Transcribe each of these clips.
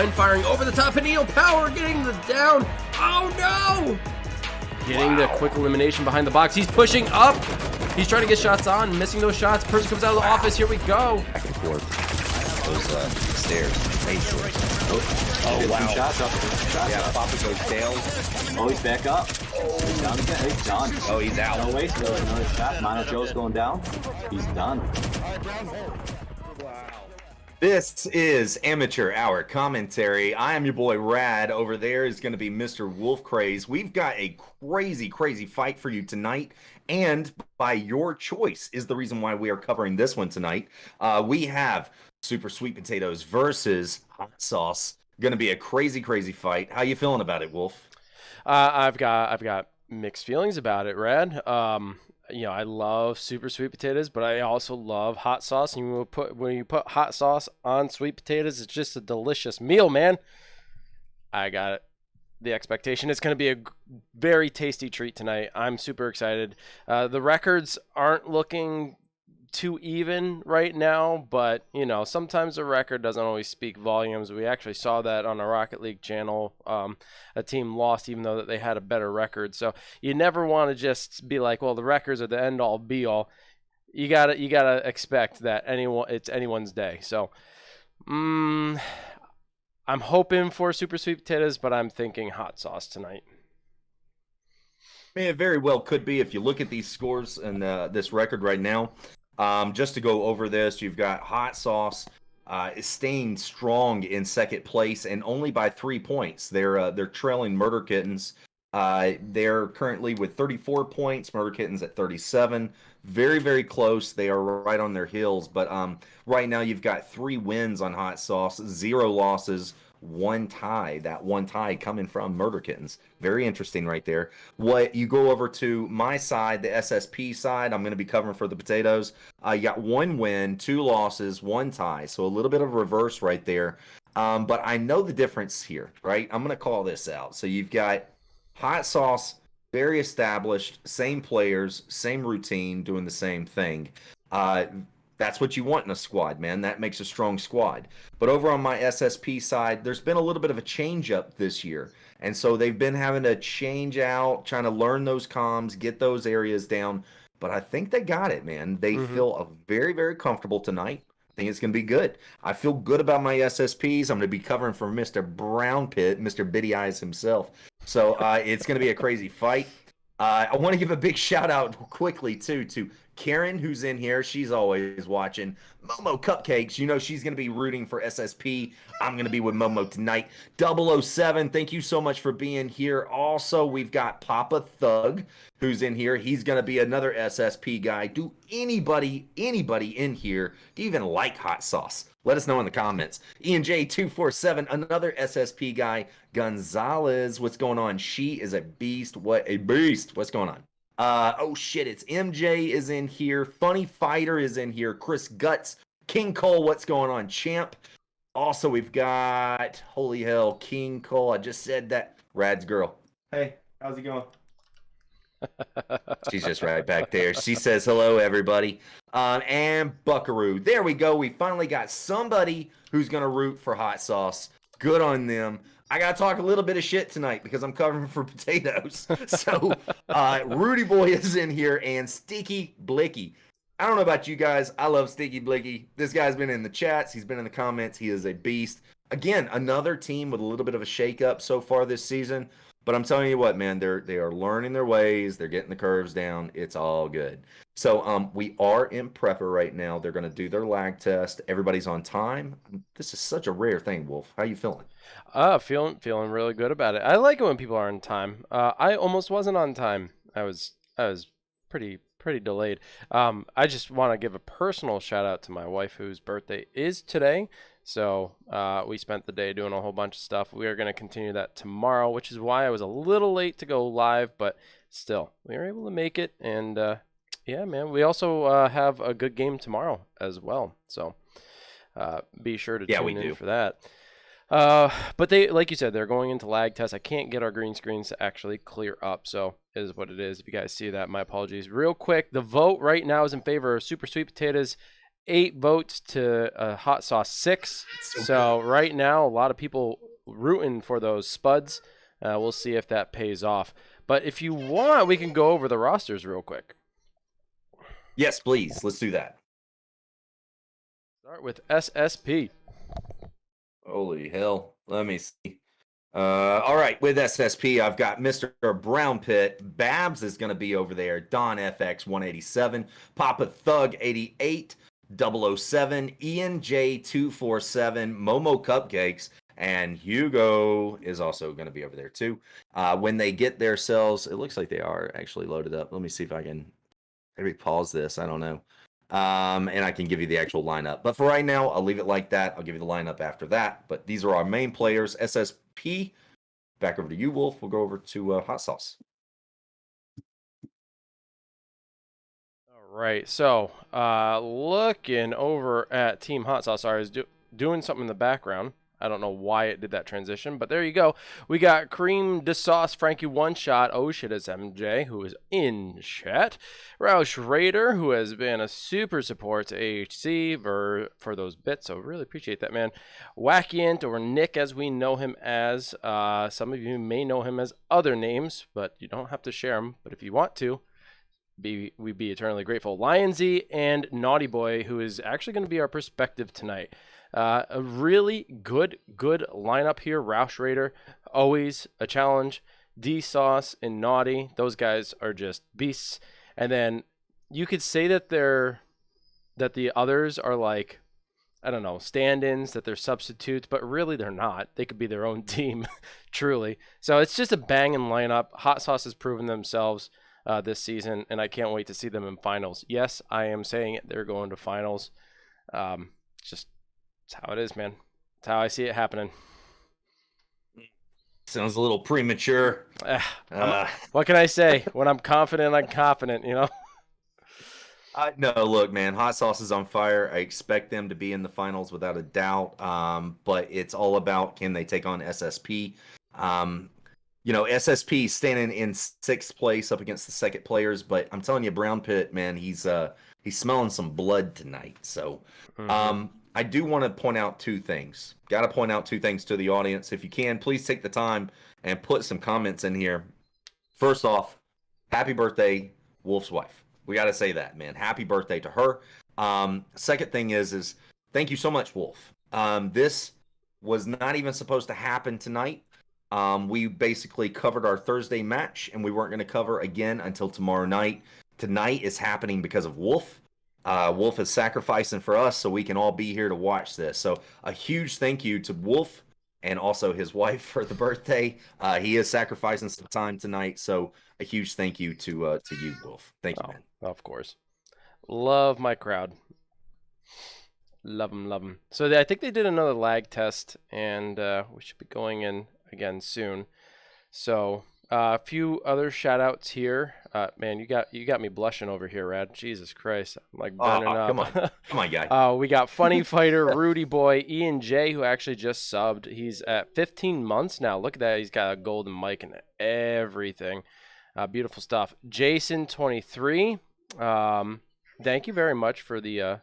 behind, firing over the top, and Neo Power getting the down. Oh no! Getting the quick elimination behind the box. He's pushing up. He's trying to get shots on, missing those shots. Person comes out of the office. Here we go. Back and forth. Those stairs. Oh, wow. Shots up. Yeah, Papa goes down. Oh, he's back up. He's down again. He's done. Oh, he's out. No waste. Another shot. Mono Joe's going down. He's done. This is Amateur Hour Commentary. I am your boy Rad. Over there is going to be Mr. Wolf Craze. We've got a crazy fight for you tonight, and by your choice is the reason why we are covering this one tonight. We have Super Sweet Potatoes versus Hot Sauce. Going to be a crazy fight. How you feeling about it, Wolf? I've got mixed feelings about it, Rad. I love super sweet potatoes, but I also love hot sauce. And when you put hot sauce on sweet potatoes, it's just a delicious meal, man. I got it. The expectation it's going to be a very tasty treat tonight. I'm super excited. The records aren't looking too even right now, but sometimes the record doesn't always speak volumes. We actually saw that on a Rocket League channel. A team lost even though that they had a better record. So you never want to just be like, well, the records are the end all be all. You gotta expect that it's anyone's day. So I'm hoping for super sweet potatoes, but I'm thinking hot sauce tonight. I mean, it very well could be if you look at these scores and this record right now. Just to go over this, you've got Hot Sauce is staying strong in second place and only by 3 points. They're trailing Murder Kittens. They're currently with 34 points. Murder Kittens at 37. Very close. They are right on their heels. But right now you've got 3 wins on Hot Sauce, 0 losses, 1 tie. That 1 tie coming from Murder Kittens. Very interesting right there. What you go over to my side, the SSP side, I'm going to be covering for the potatoes. You got 1 win, 2 losses, 1 tie. So a little bit of reverse right there. But I know the difference here, right? I'm going to call this out. So you've got Hot Sauce, very established, same players, same routine, doing the same thing. That's what you want in a squad, man. That makes a strong squad. But over on my SSP side, there's been a little bit of a change up this year. And so they've been having to change out, trying to learn those comms, get those areas down. But I think they got it, man. They feel very comfortable tonight. I think it's going to be good. I feel good about my SSPs. I'm going to be covering for Mr. Brown Pit, Mr. Bitty Eyes himself. So it's going to be a crazy fight. I want to give a big shout out quickly, too, to Karen, who's in here. She's always watching. Momo Cupcakes, she's going to be rooting for SSP. I'm going to be with Momo tonight. 007, thank you so much for being here. Also, we've got Papa Thug, who's in here. He's going to be another SSP guy. Do anybody in here even like hot sauce? Let us know in the comments. ENJ247, another SSP guy. Gonzalez, what's going on? She is a beast. What a beast. What's going on? Oh shit, it's MJ is in here. Funny Fighter is in here. Chris Guts. King Cole, what's going on? Champ. Also, we've got, holy hell, King Cole. I just said that. Rad's girl. Hey, how's it going? She's just right back there. She says hello, everybody. And Buckaroo. There we go. We finally got somebody who's going to root for hot sauce. Good on them. I got to talk a little bit of shit tonight because I'm covering for potatoes. So, Rudy Boy is in here and Sticky Blicky. I don't know about you guys. I love Sticky Blicky. This guy's been in the chats. He's been in the comments. He is a beast. Again, another team with a little bit of a shakeup so far this season. But I'm telling you what, man, they are learning their ways. They're getting the curves down. It's all good. So we are in prepper right now. They're going to do their lag test. Everybody's on time. This is such a rare thing, Wolf. How you feeling? Feeling really good about it. I like it when people are on time. I almost wasn't on time. I was pretty delayed. I just want to give a personal shout out to my wife whose birthday is today. So we spent the day doing a whole bunch of stuff. We are going to continue that tomorrow, which is why I was a little late to go live, but still, we were able to make it. And yeah, man, we also have a good game tomorrow as well. So be sure to tune in for that. But they, like you said, they're going into lag test. I can't get our green screens to actually clear up, so it is what it is. If you guys see that, my apologies. Real quick, the vote right now is in favor of Super Sweet Potatoes 8 votes to Hot Sauce 6. So right now, a lot of people rooting for those spuds. We'll see if that pays off. But if you want, we can go over the rosters real quick. Yes, please. Let's do that. Start with SSP. Holy hell. Let me see. All right, with SSP, I've got Mr. Brown Pit. Babs is going to be over there. Don FX 187. Papa Thug 88. 007. Ian J 247. Momo Cupcakes. And Hugo is also going to be over there too. When they get their cells, it looks like they are actually loaded up. Let me see if I can maybe pause this. I don't know. And I can give you the actual lineup. But for right now, I'll leave it like that. I'll give you the lineup after that. But these are our main players. SSP, back over to you, Wolf. We'll go over to Hot Sauce. All right. So looking over at Team Hot Sauce, I was doing something in the background. I don't know why it did that transition, but there you go. We got Cream de Sauce, Frankie One Shot, Oh Shit is MJ, who is in chat. Roush Raider, who has been a super support to AHC for those bits, so really appreciate that, man. Wackyant, or Nick as we know him as. Some of you may know him as other names, but you don't have to share them. But if you want to, we'd be eternally grateful. Lionsy and Naughty Boy, who is actually going to be our perspective tonight. A really good lineup here. Roush Raider, always a challenge. D-Sauce and Naughty, those guys are just beasts. And then you could say that the others are like, I don't know, stand-ins, that they're substitutes, but really they're not. They could be their own team, truly. So it's just a banging lineup. Hot Sauce has proven themselves this season, and I can't wait to see them in finals. Yes, I am saying it. They're going to finals. Just it's how it is, man. It's how I see it happening. Sounds a little premature. What can I say? When I'm confident, I'm confident, you know? No, look, man, Hot Sauce is on fire. I expect them to be in the finals without a doubt. But it's all about, can they take on SSP? SSP standing in 6th place up against the second players, but I'm telling you, Brown Pit, man, he's smelling some blood tonight. So I do want to point out 2 things. Got to point out 2 things to the audience. If you can, please take the time and put some comments in here. First off, happy birthday, Wolf's wife. We got to say that, man. Happy birthday to her. Second thing is thank you so much, Wolf. This was not even supposed to happen tonight. We basically covered our Thursday match, and we weren't going to cover again until tomorrow night. Tonight is happening because of Wolf. Wolf is sacrificing for us so we can all be here to watch this. So a huge thank you to Wolf and also his wife for the birthday. He is sacrificing some time tonight, so a huge thank you to you, Wolf. Thank you, man. Of course. Love my crowd. Love them. So I think they did another lag test, and we should be going in again soon. So a few other shout outs here. Man, you got me blushing over here, Rad. Jesus Christ. I'm like burning up. Come on, guy. We got Funny Fighter, Rudy Boy, Ian J, who actually just subbed. He's at 15 months now. Look at that. He's got a golden mic and everything. Beautiful stuff. Jason 23. Thank you very much for the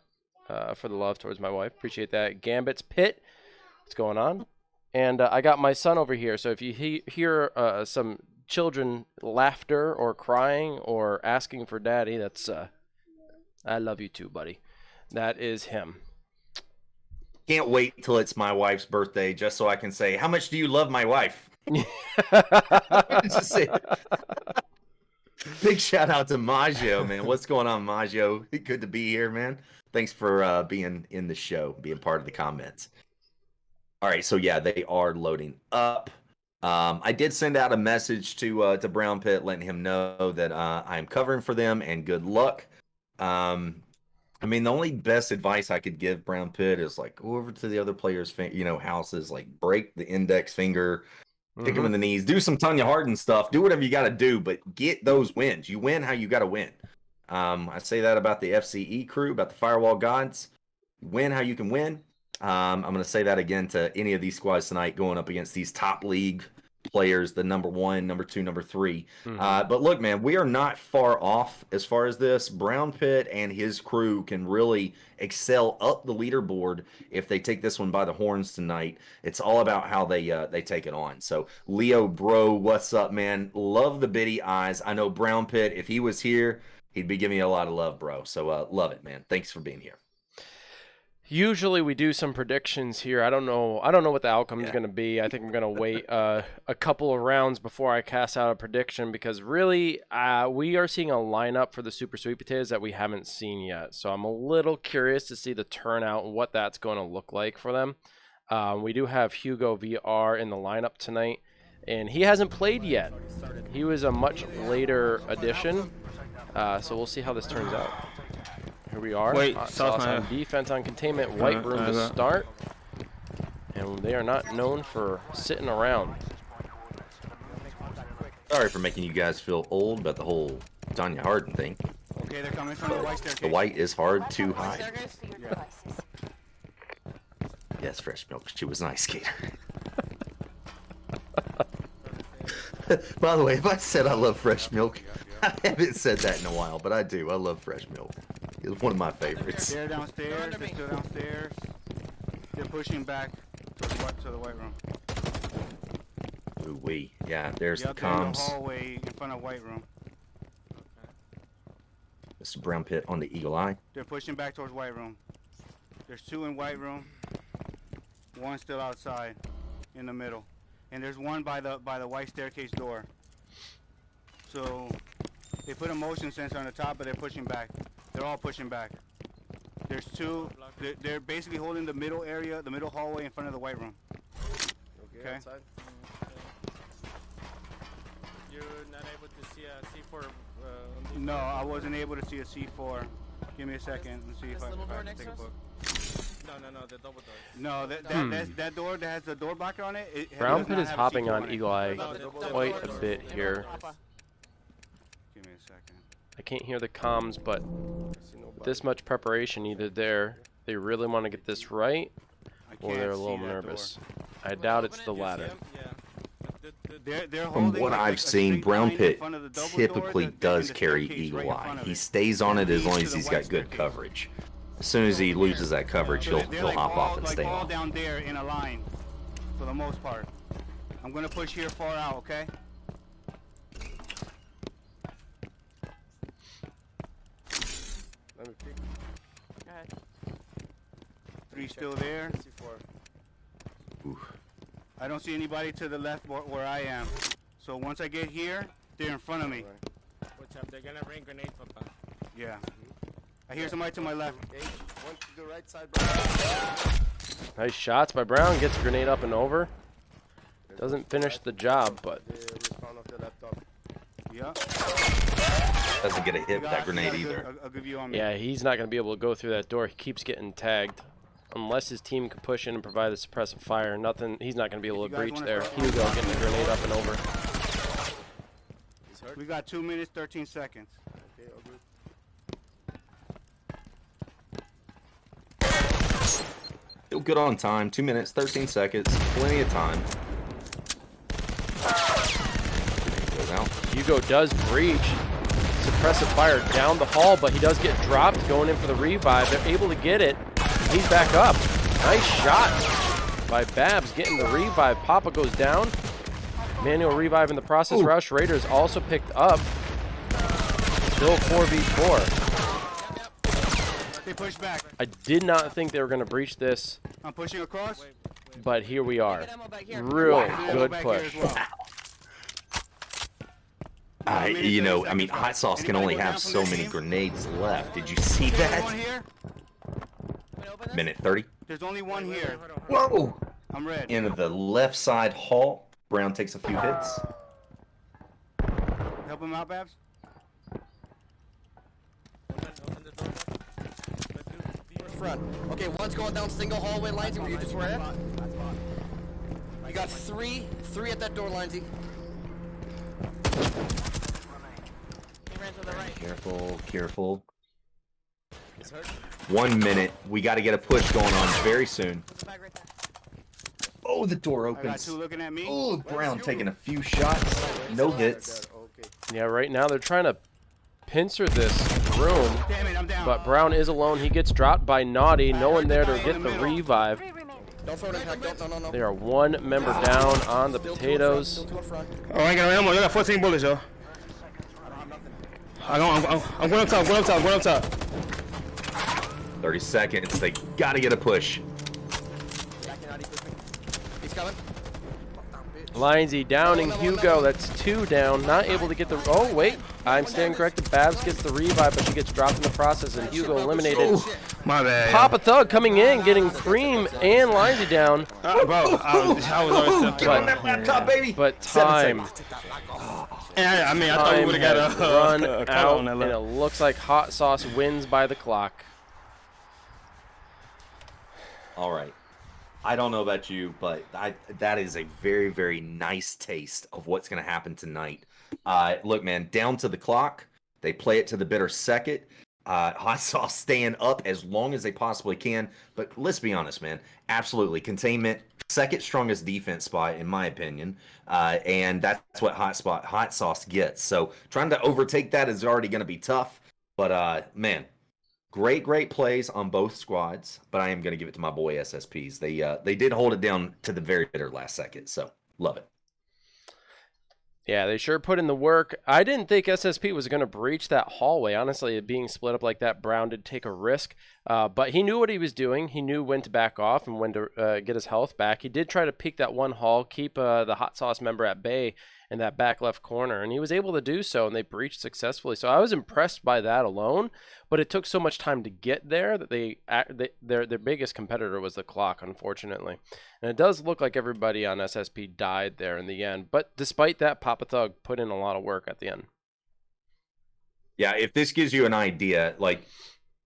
love towards my wife. Appreciate that. Gambit's Pit. What's going on? And I got my son over here. So if you hear some children laughter or crying or asking for daddy, that's I love you too, buddy. That is him. Can't wait till it's my wife's birthday just so I can say, how much do you love my wife? Big shout out to Maggio, man. What's going on, Maggio? Good to be here, man. Thanks for being in the show, being part of the comments. All right, so yeah, they are loading up. I did send out a message to Brown Pit letting him know that I'm covering for them and good luck. I mean, the only best advice I could give Brown Pit is like go over to the other players' houses, like break the index finger, kick him in the knees, do some Tanya Hardin stuff, do whatever you got to do, but get those wins. You win how you got to win. I say that about the FCE crew, about the Firewall gods. Win how you can win. I'm going to say that again to any of these squads tonight going up against these top league players, the number 1, number 2, number 3. But look, man, we are not far off as far as this. Brown Pit and his crew can really excel up the leaderboard if they take this one by the horns tonight. It's all about how they take it on. So, Leo, bro, what's up, man? Love the bitty eyes. I know Brown Pit, if he was here, he'd be giving you a lot of love, bro. So, love it, man. Thanks for being here. Usually we do some predictions here. I don't know what the outcome is going to be. I think I'm going to wait a couple of rounds before I cast out a prediction because really we are seeing a lineup for the Super Sweet Potatoes that we haven't seen yet. So I'm a little curious to see the turnout and what that's going to look like for them. We do have Hugo VR in the lineup tonight, and he hasn't played yet. He was a much later addition, so we'll see how this turns out. Here we are. Wait, Sauce on defense on containment. White room to start. And they are not known for sitting around. Sorry for making you guys feel old about the whole Tanya Hardin thing. Okay, they're coming from the white staircase. The white is hard to hide. Yeah. Yes, fresh milk. She was nice, Skater. By the way, if I said I love fresh milk, I haven't said that in a while, but I do. I love fresh milk. It's one of my favorites. They're downstairs. They're still downstairs. They're pushing back to the white room. Ooh wee. Yeah, there's the They're in the comms. hallway in front of white room. Mr. Brown Pit on the Eagle Eye. They're pushing back towards white room. There's 2 in white room. 1 still outside, in the middle, and there's 1 by the white staircase door. So they put a motion sensor on the top, but they're pushing back. They're all pushing back. There's 2. They're basically holding the middle area, the middle hallway in front of the white room. Okay. You're not able to see a C4. No, I wasn't able to see a C4. Give me a second and see if I can take a look. No, the double door. No, that door that has the door blocker on it. Brown Pit is hopping on Eagle Eye quite a bit here. Give me a second. I can't hear the comms, but with this much preparation either they really want to get this right, or they're a little nervous. I doubt it's the latter. From what I've seen, Brown Pit typically does carry Eagle Eye. He stays on it as long as he's got good coverage. As soon as he loses that coverage, he'll hop off and stay all off. down there in a line, for the most part. I'm gonna push here far out, okay? Let me pick. Go ahead. 3 still there. Oof. I don't see anybody to the left where I am. So once I get here, they're in front of me. Watch out, they're gonna bring grenade, Papa. Yeah. I hear somebody to my left. One to the right side, bro. Nice shots by Brown. Gets a grenade up and over. Doesn't finish the job, but Yeah. Doesn't get a hit with that grenade You got either. a good view on me. yeah, he's not going to be able to go through that door. He keeps getting tagged. Unless his team can push in and provide the suppressive fire, nothing. He's not going to be able to breach there. Hugo getting the grenade up and over. We got 2 minutes, 13 seconds. Okay, all good. Still good on time. 2 minutes, 13 seconds. Plenty of time. Goes out. Hugo does breach. Suppressive fire down the hall, but he does get dropped going in for the revive. They're able to get it. He's back up. Nice shot by Babs getting the revive. Papa goes down. Manual revive in the process. Rush Raiders also picked up. Still 4v4. They push back. I did not think they were going to breach this, I'm pushing across. but here we are. Real good Back here push. as well. You know, I mean, Hot Sauce can only have so many grenades left. Did you see One that? here. Minute 30. There's only 1 here. Whoa! I'm red. Into the left side hall. Brown takes a few hits. Help him out, Babs. Open the door. Front. Okay, one's going down single hallway, Lindsay, where you just were at. You got three at that door, Lindsay. He ran to the right. Careful, careful. 1 minute. We got to get a push going on very soon. There's a bag right there. Oh, Oh, the door I got opens. 2 looking at me. Oh, Brown taking a few shots. No hits. Yeah, right now they're trying to pincer this room, Damn it, I'm down. but Brown is alone. He gets dropped by Naughty. No one there to get the revive. Don't throw an impact. No. They are 1 member down on the potatoes. Still 2 in front. Oh, I ain't got no ammo. I got 14 bullets, yo. I'm going up top. 30 seconds. They got to get a push. He's coming. Lionsy downing Hugo. That's 2 down. Not able to get the. Oh wait, I'm standing corrected. Babs gets the revive, but she gets dropped in the process, and Hugo eliminated. My bad. Papa Thug coming in, getting Cream and Lionsy down. Bro, I was already Get on that laptop, baby. But 7 time. seconds. I mean, I thought we Time would have got has a run call out, on that and it left. looks like Hot Sauce wins by the clock. All right. I don't know about you, but that is a very, very nice taste of what's going to happen tonight. Look, man, down to the clock. They play it to the bitter second. Hot Sauce staying up as long as they possibly can. But let's be honest, man. Absolutely. Containment, second strongest defense spot, in my opinion. And that's what Hot Sauce gets. So trying to overtake that is already going to be tough. But, man. Great plays on both squads, but I am going to give it to my boy SSPs. They did hold it down to the very bitter last second, so love it. Yeah, they sure put in the work. I didn't think SSP was going to breach that hallway. Honestly, it being split up like that, Brown did take a risk. But he knew what he was doing. He knew when to back off and when to get his health back. He did try to peek that one hall, keep the Hot Sauce member at bay in that back left corner, and he was able to do so, and they breached successfully. So I was impressed by that alone, but it took so much time to get there that their biggest competitor was the clock, unfortunately. And it does look like everybody on SSP died there in the end, but despite that, Papa Thug put in a lot of work at the end. Yeah, if this gives you an idea, like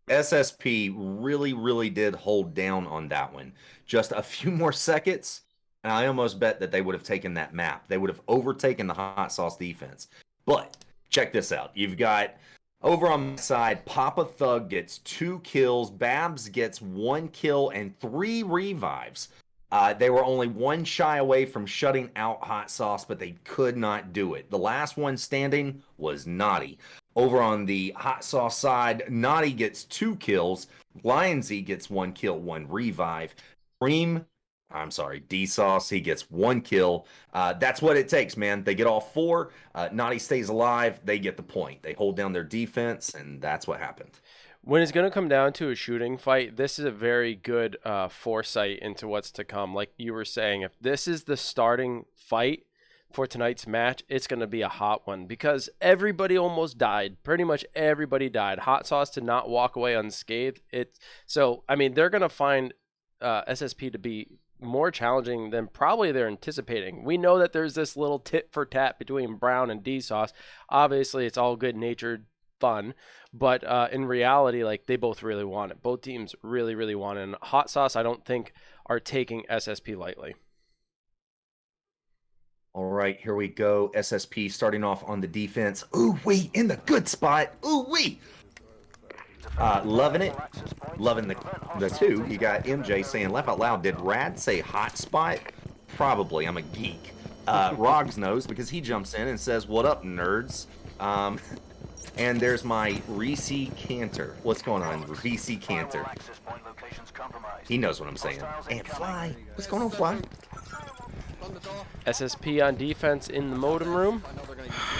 SSP really did hold down on that one. Just a few more seconds, and I almost bet that they would have taken that map. They would have overtaken the Hot Sauce defense. But check this out. You've got over on the side, Papa Thug gets 2 kills. Babs gets 1 kill and 3 revives. They were only 1 shy away from shutting out Hot Sauce, but they could not do it. The last one standing was Naughty. Over on the Hot Sauce side, Naughty gets 2 kills. Lionsy gets 1 kill, 1 revive. D-Sauce, he gets 1 kill. That's what it takes, man. They get all 4. Naughty stays alive. They get the point. They hold down their defense, and that's what happened. When it's going to come down to a shooting fight, this is a very good foresight into what's to come. Like you were saying, if this is the starting fight for tonight's match, it's going to be a hot one because everybody almost died. Pretty much everybody died. Hot Sauce did not walk away unscathed. So, I mean, they're going to find SSP to be more challenging than probably they're anticipating. We know that there's this little tit for tat between Brown and D-Sauce. Obviously, it's all good-natured fun, but in reality, like, they both really want it. Both teams really want it. And Hot Sauce, I don't think, are taking SSP lightly. All right, here we go. SSP starting off on the defense. Ooh, wee, in the good spot. Ooh, wee. Loving it. Loving the 2. You got MJ saying, laugh out loud, did Rad say hot spot? Probably. I'm a geek. Rogs knows because he jumps in and says, what up, nerds? And there's my Reese Cantor. What's going on, Reese Cantor? He knows what I'm saying. And Fly. What's going on, Fly? SSP on defense in the modem room.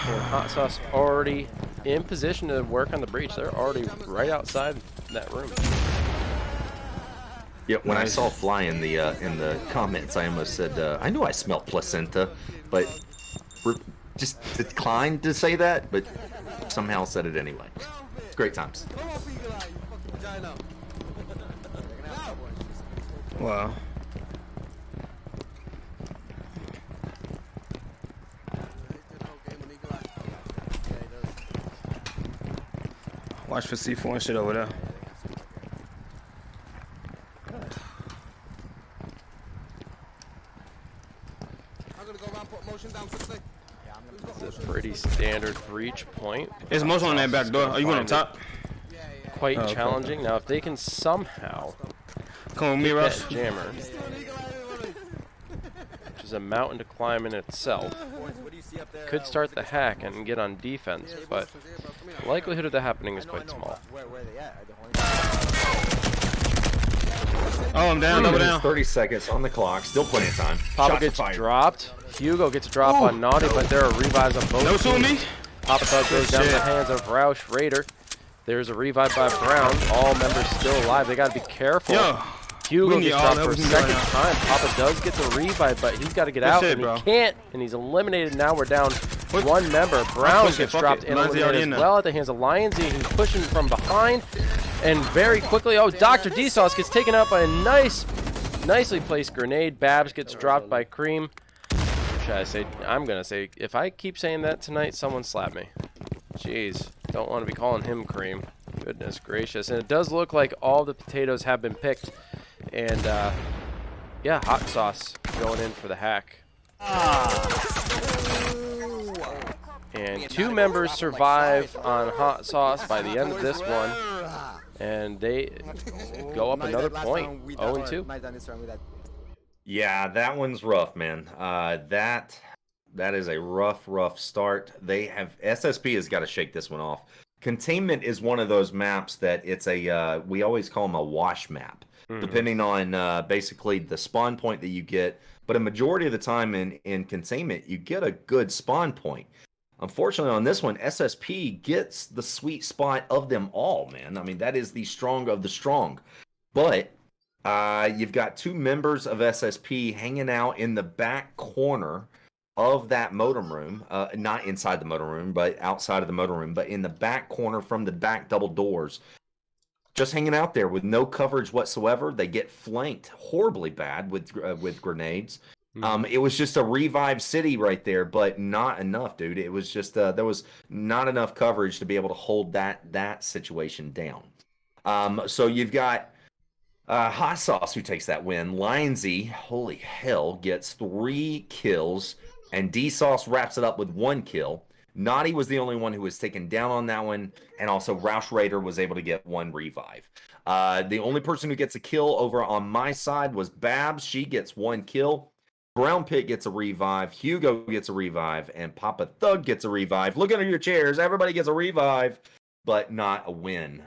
And Hot Sauce already in position to work on the breach. They're already right outside that room. Yeah, when I saw Fly in the comments, I almost said, I knew I smelled placenta, but just declined to say that, but somehow said it anyway. It's great times. Wow. Watch for C4 and shit over there. It's a pretty standard breach point. There's motion on that back door. Are you going on top? Quite okay. challenging. Now, if they can somehow Come with me, get Russ. that jammer, a mountain to climb in itself. Could start the hack and get on defense, but the likelihood of that happening is quite small. Oh, I'm down, double down. 30 seconds on the clock. Still plenty of time. Papa Shots gets fired. dropped. Hugo gets a drop on Naughty, but there are revives on both No two on me. teams. Papa Thug goes down to the hands of Roush Raider. There's a revive by Brown. All members still alive. They got to be careful. Yo, Hugo we need gets all dropped for a help second right now. time. Papa does get the revive, but he's got to get out, it, and bro. he can't. And he's eliminated. Now we're down What? one member. Brown push it, gets fuck dropped it. and Lionsy already eliminated in as there. well at the hands of Lionsy, who's pushing from behind. And very quickly, oh, Dr. D-Sauce gets taken out by a nicely placed grenade. Babs gets dropped by Cream. Should I say? I'm going to say, if I keep saying that tonight, someone slap me. Jeez, don't want to be calling him Cream. Goodness gracious. And it does look like all the potatoes have been picked. And, yeah, Hot Sauce going in for the hack. And 2 members survive on Hot Sauce by the end of this one. And they go up another point, 0-2. Yeah, that one's rough, man. That is a rough start. SSP has got to shake this one off. Containment is one of those maps that it's we always call them a wash map, depending on basically the spawn point that you get. But a majority of the time in Containment, you get a good spawn point. Unfortunately, on this one, SSP gets the sweet spot of them all, man. I mean, that is the strong of the strong. But you've got 2 members of SSP hanging out in the back corner of that modem room, not inside the modem room, but outside of the modem room, but in the back corner from the back double doors, just hanging out there with no coverage whatsoever. They get flanked horribly bad with grenades. It was just a revive city right there, but not enough, dude. It was just there was not enough coverage to be able to hold that situation down. So you've got Hot Sauce who takes that win. Lionsy, holy hell, gets 3 kills, and D-Sauce wraps it up with 1 kill. Naughty was the only one who was taken down on that one, and also Roush Raider was able to get 1 revive. The only person who gets a kill over on my side was Babs. She gets 1 kill. Brown Pit gets a revive. Hugo gets a revive, and Papa Thug gets a revive. Look under your chairs. Everybody gets a revive, but not a win.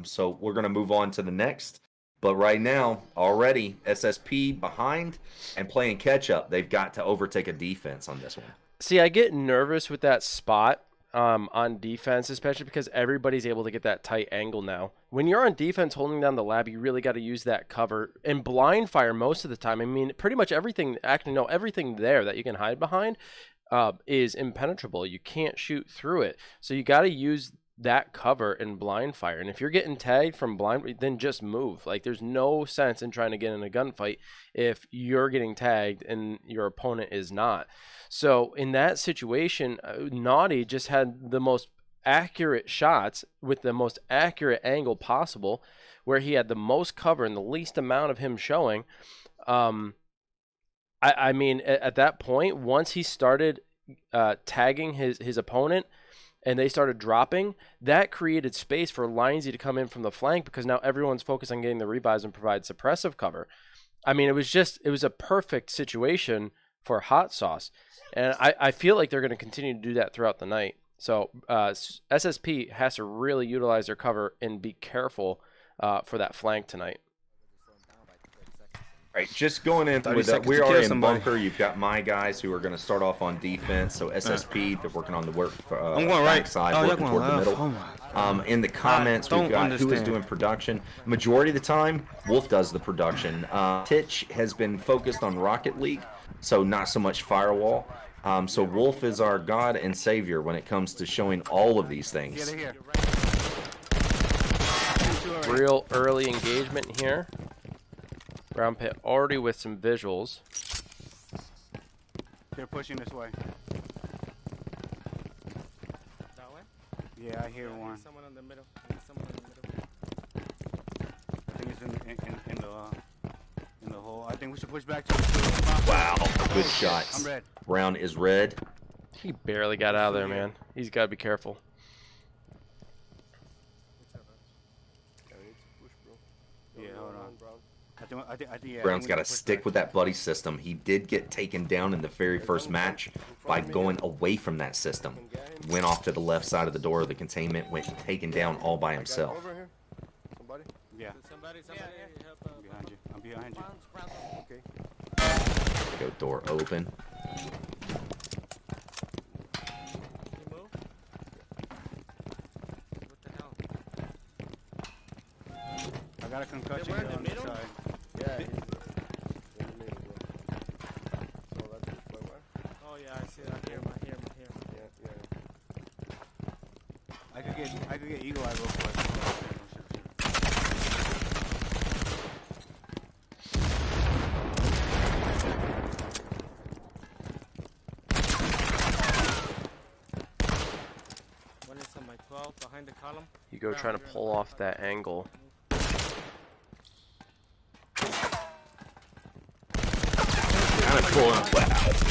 So we're going to move on to the next. But right now, already SSP behind and playing catch up. They've got to overtake a defense on this one. See, I get nervous with that spot on defense, especially because everybody's able to get that tight angle now. When you're on defense holding down the lab, you really got to use that cover and blind fire most of the time. I mean, pretty much everything, actually, no, everything there that you can hide behind is impenetrable. You can't shoot through it. So you got to use that cover and blind fire. And if you're getting tagged from blind, then just move. Like, there's no sense in trying to get in a gunfight if you're getting tagged and your opponent is not. So in that situation, Naughty just had the most accurate shots with the most accurate angle possible, where he had the most cover and the least amount of him showing. I mean, at that point, once he started tagging his opponent, and they started dropping, that created space for Lionsy to come in from the flank, because now everyone's focused on getting the revives and provide suppressive cover. I mean, it was a perfect situation for Hot Sauce. And I feel like they're going to continue to do that throughout the night. So SSP has to really utilize their cover and be careful for that flank tonight. Right, just going in with we're already in bunker. You've got my guys who are going to start off on defense. So SSP, they're working on the work I'm going right side, oh, working toward the middle. In the comments, we've got who is doing production. Majority of the time, Wolf does the production. Titch has been focused on Rocket League, so not so much Firewall. So Wolf is our god and savior when it comes to showing all of these things. Real early engagement here. Brown Pit already with some visuals. They're pushing this way. That way? Yeah, I hear one. Someone in the middle. Someone in the middle. I think it's in the hole. I think we should push back to the Wow, good shots. I'm red. Brown is red. He barely got out of there, man. He's got to be careful. Yeah, hold on. Brown's got to stick with that buddy system. He did get taken down in the very first match by going away from that system. Went off to the left side of the door of the containment, went taken down all by himself. Over here. Somebody? Yeah. Somebody help. Behind you. I'm behind you. Okay. Go door open. What the hell? I got a concussion They're in the on middle? the side. Yeah, he's in the middle, bro. So that's this way, right? Oh yeah, I see it. I hear him. Yeah. I could get eagle eye real quick. One is on my 12 behind the column. Hugo trying to pull off that angle. Kind of pulling up. Wow.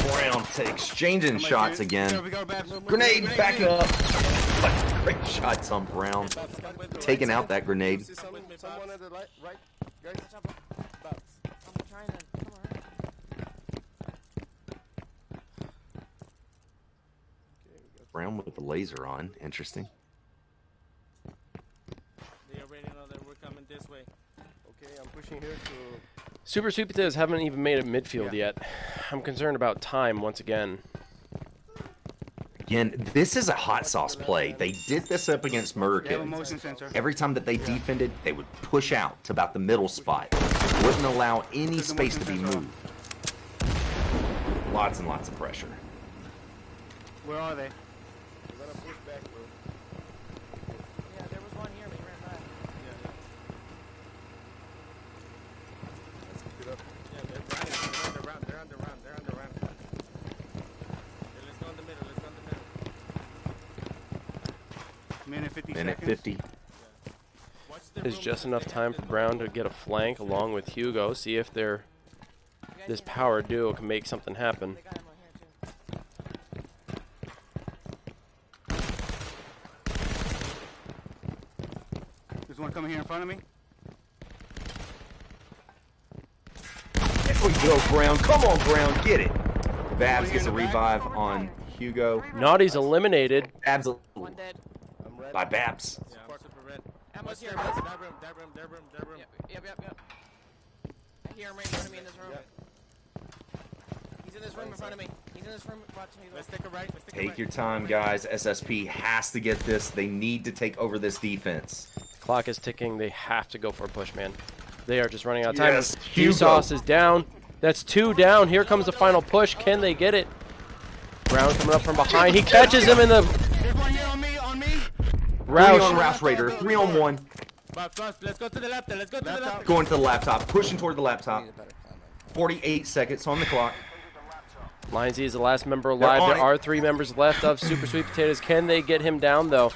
Brown exchanging shots again. Grenade, back up. Great shots on Brown. Taking out that grenade. See someone at the right, guys? Babs. I'm trying to come on. Brown with the laser on. Interesting. They already know that we're coming this way. Okay, I'm pushing here to... Super Sweet Potatoes haven't even made it midfield yet. I'm concerned about time once again. Again, this is a hot sauce play. They did this up against Murder They have a Kittens. motion sensor. Every time that they defended, they would push out to about the middle spot. Wouldn't allow any space to be moved. Lots and lots of pressure. Where are they? We gotta push back, bro. Yeah, there was one here. They ran by. Let's keep it up. Yeah, they're running. They're on the run. Okay, let's go in the middle. Minute 50 Minute seconds. 50. Watch the Is room just because enough they have time this for Brown to get a flank along with Hugo. See if they're this power duo can make something happen. They got him on here too. There's one coming here in front of me. There we go, Brown. Come on, Brown. Get it. Babs gets a revive on Hugo. Naughty's eliminated. Babs One dead. I'm ready. by Babs. Yeah, I'm super red. Ammo's here. That room. Yep. I hear him right in front of me in this room. He's in this room in front of me. He's in this room. Watch me. Let's take a right. Take your time, guys. SSP has to get this. They need to take over this defense. Clock is ticking. They have to go for a push, man. They are just running out of time. Yes, Hugo Sauce is down. That's 2 down. Here comes the final push. Can they get it? Brown coming up from behind. He catches him in the... There's one here on me. 3 on Roush. Roush Raider. 3 on 1. But first, let's go to the left. Going to the laptop. Pushing toward the laptop. 48 seconds on the clock. Lionsy is the last member alive. on There it. are 3 members left of Super Sweet Potatoes. Can they get him down, though?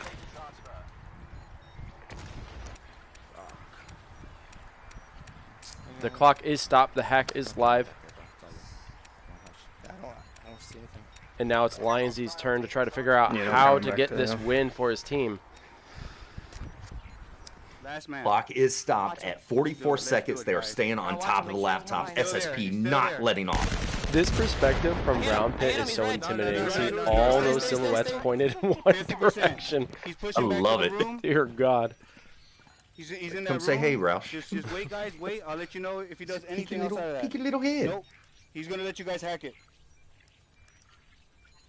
The clock is stopped. The hack is live. I don't see anything. And now it's Lionsy's turn to try to figure out Yeah, they're how coming to back get to this them. win for his team. Last man. Clock is stopped at 44 Let's do it, seconds. They are guys. staying on top of the laptop. SSP Still not there. letting off. This perspective from Round Pit is so intimidating. See all those silhouettes pointed in one 50%. direction. He's pushing back love to it. the room. Dear God. He's in that Come room. say hey, Roush. Just wait, guys. Wait. I'll let you know if he does Peek anything your little, outside of peek that. your little head. Nope. He's gonna let you guys hack it.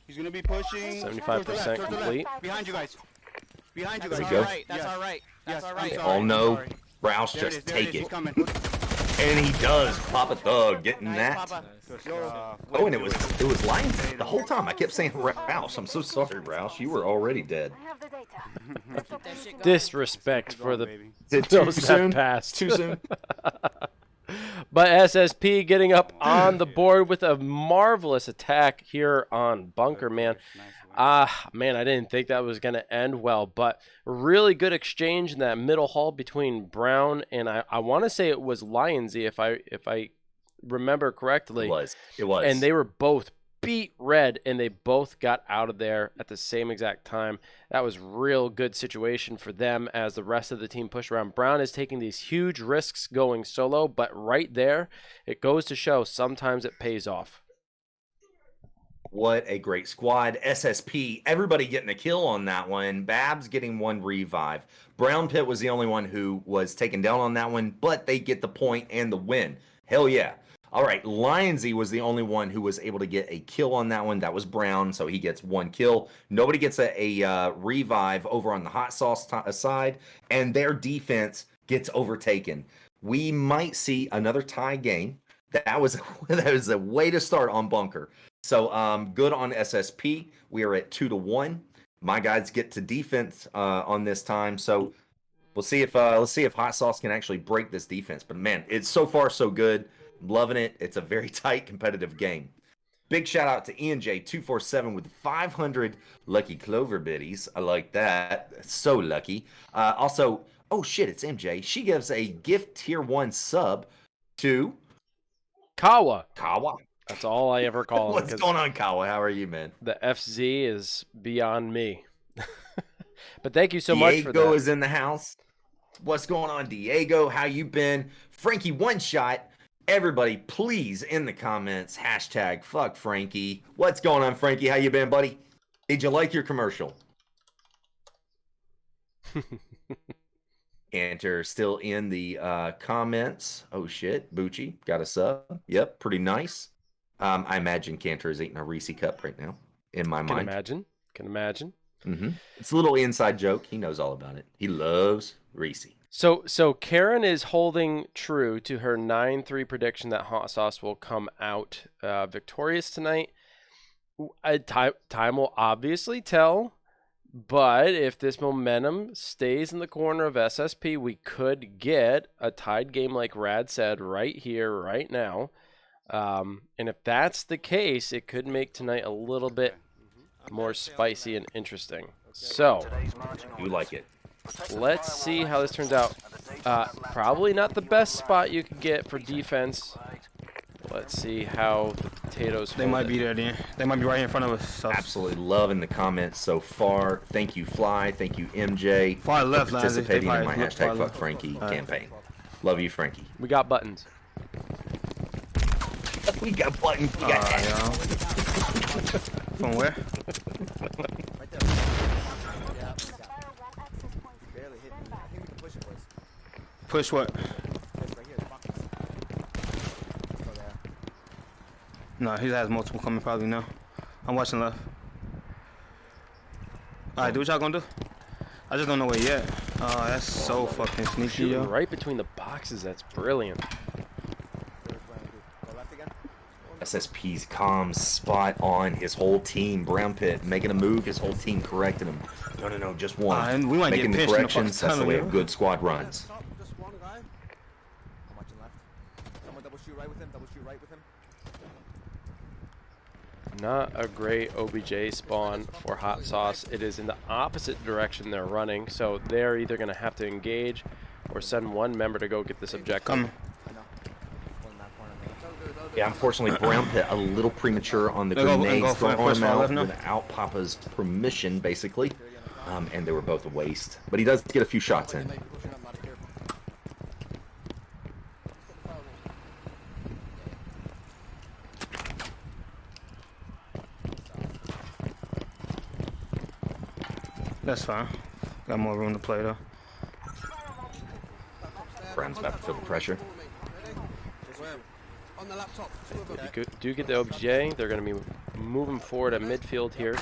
He's gonna be pushing. 75% complete. Behind you guys. Behind you That's guys. we go. alright. That's Yes. alright. That's Yes, I'm alright. sorry, All I'm know. sorry. Roush There it just is, there it take is, he's it. coming. And he does. Papa Thug getting Nice, that. Papa. Oh, and it was Lions the whole time. I kept saying Roush. I'm so sorry, Roush. You were already dead. That shit going. Disrespect for the Baby. those that passed. Too soon. But SSP getting up on the board with a marvelous attack here on Bunker, man. Man, I didn't think that was going to end well, but really good exchange in that middle hall between Brown and I want to say it was Lionsy if I remember correctly. It was. And they were both beat red, and they both got out of there at the same exact time. That was real good situation for them as the rest of the team pushed around. Brown is taking these huge risks going solo, but right there, it goes to show sometimes it pays off. What a great squad. SSP, everybody getting a kill on that one. Babs getting one revive. Brown Pit was the only one who was taken down on that one, but they get the point and the win. Hell yeah. All right, Lionsy was the only one who was able to get a kill on that one. That was Brown, so he gets one kill. Nobody gets a revive over on the hot sauce side, and their defense gets overtaken. We might see another tie game. That was a way to start on Bunker. So good on SSP. We are at 2-1. My guys get to defense on this time. So we'll see if let's see if Hot Sauce can actually break this defense. But man, it's so far so good. I'm loving it. It's a very tight competitive game. Big shout out to ENJ247 with 500 lucky clover biddies. I like that. So lucky. Also, oh shit, it's MJ. She gives a gift tier 1 sub to Kawa. Kawa. That's all I ever call him. What's going on, Kawa? How are you, man? The FZ is beyond me. But thank you so much for that. Diego is in the house. What's going on, Diego? How you been? Frankie One Shot. Everybody, please, in the comments, hashtag fuck Frankie. What's going on, Frankie? How you been, buddy? Did you like your commercial? Cantor still in the comments. Oh, shit. Bucci got a sub. Yep, pretty nice. I imagine Cantor is eating a Reese cup right now, in my mind. Can imagine. Mm-hmm. It's a little inside joke. He knows all about it. He loves Reese. So Karen is holding true to her 9-3 prediction that Hot Sauce will come out victorious tonight. Time will obviously tell, but if this momentum stays in the corner of SSP, we could get a tied game like Rad said right here, right now. And if that's the case, it could make tonight a little bit more spicy and interesting. So, you like it. Let's see how this turns out. Probably not the best spot you could get for defense. Let's see how the potatoes They might be there, then. They might be right in front of us. So. Absolutely loving the comments so far. Thank you, Fly. Thank you, MJ. Far left, for participating in my hashtag Fuck Frankie campaign. Love you, Frankie. We got buttons. We got buttons. We got From where? Right there. Yeah. Barely hit me. I think we can push it, boys. Push what? This right here, the boxes. Go there. No, he has multiple coming probably now. I'm watching left. Alright, do what y'all gonna do? I just don't know where yet. Oh, that's so fucking sneaky, Shooting yo. right between the boxes. That's brilliant. Go left again. SSP's comms spot on. His whole team, Brown Pit, making a move. His whole team correcting him. No, just one. And we might making get the pinched in the corrections. fucking That's the way a tunnel, good squad runs. Just one guy. I'm watching left. Someone double shoot right with him. Double shoot right with him. Not a great OBJ spawn for Hot Sauce. It is in the opposite direction they're running, so they're either going to have to engage or send one member to go get this objective. Come. Yeah, unfortunately, Brown Pit a little premature on the Go grenades for it, throwing push him far out left now. without Papa's permission, basically. And they were both a waste. But he does get a few shots in. That's fine. Got more room to play though. Brown's about to feel the pressure. On the laptop. You do get the OBJ. They're going to be moving forward at midfield here.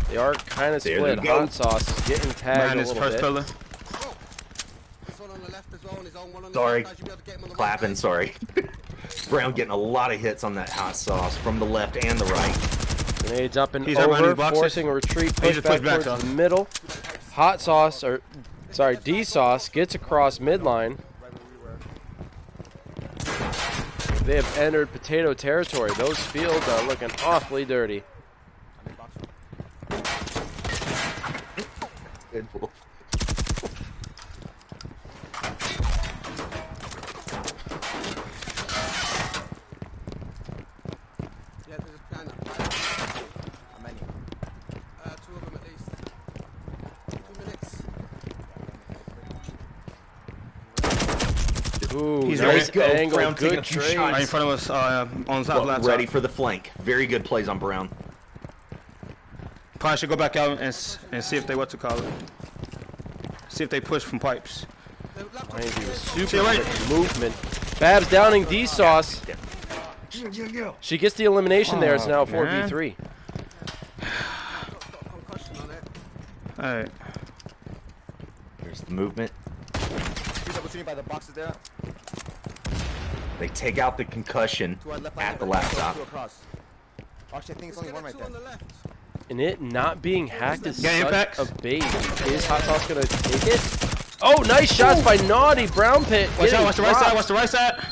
They are kind of There split. they go. Hot Sauce getting tagged Behind a his little first bit. pillar. Sorry. Clapping, sorry. Brown getting a lot of hits on that Hot Sauce from the left and the right. Grenades up and He's around over, these boxes. forcing a retreat, He push just back pushed back, towards though. the middle. Hot Sauce, or sorry, D-Sauce gets across midline. They have entered potato territory. Those fields are looking awfully dirty. Good wolf. Yeah, there's a How many? 2 of them at least. 2 minutes. Ooh, He's nice go. angle. Brown taking a Good few trade. shots. Right in front of us, on top Well, laptop. ready for the flank. Very good plays on Brown. Probably should go back out and see if they what to call it. See if they push from pipes. Lindsay was super See you later. quick movement. Babs downing D-Sauce. She gets the elimination there. It's now man. 4v3. Alright. Here's the movement. Two double team by the boxes there. They take out the concussion Two on left at the right, laptop. two across. Actually, I think it's only one right there. And it not being hacked is Yeah, such impacts. a bait. Is Hot Sauce going to take it? Oh, nice shots by Naughty. Brown Pit. Watch getting out, watch the right side, dropped. watch the right side.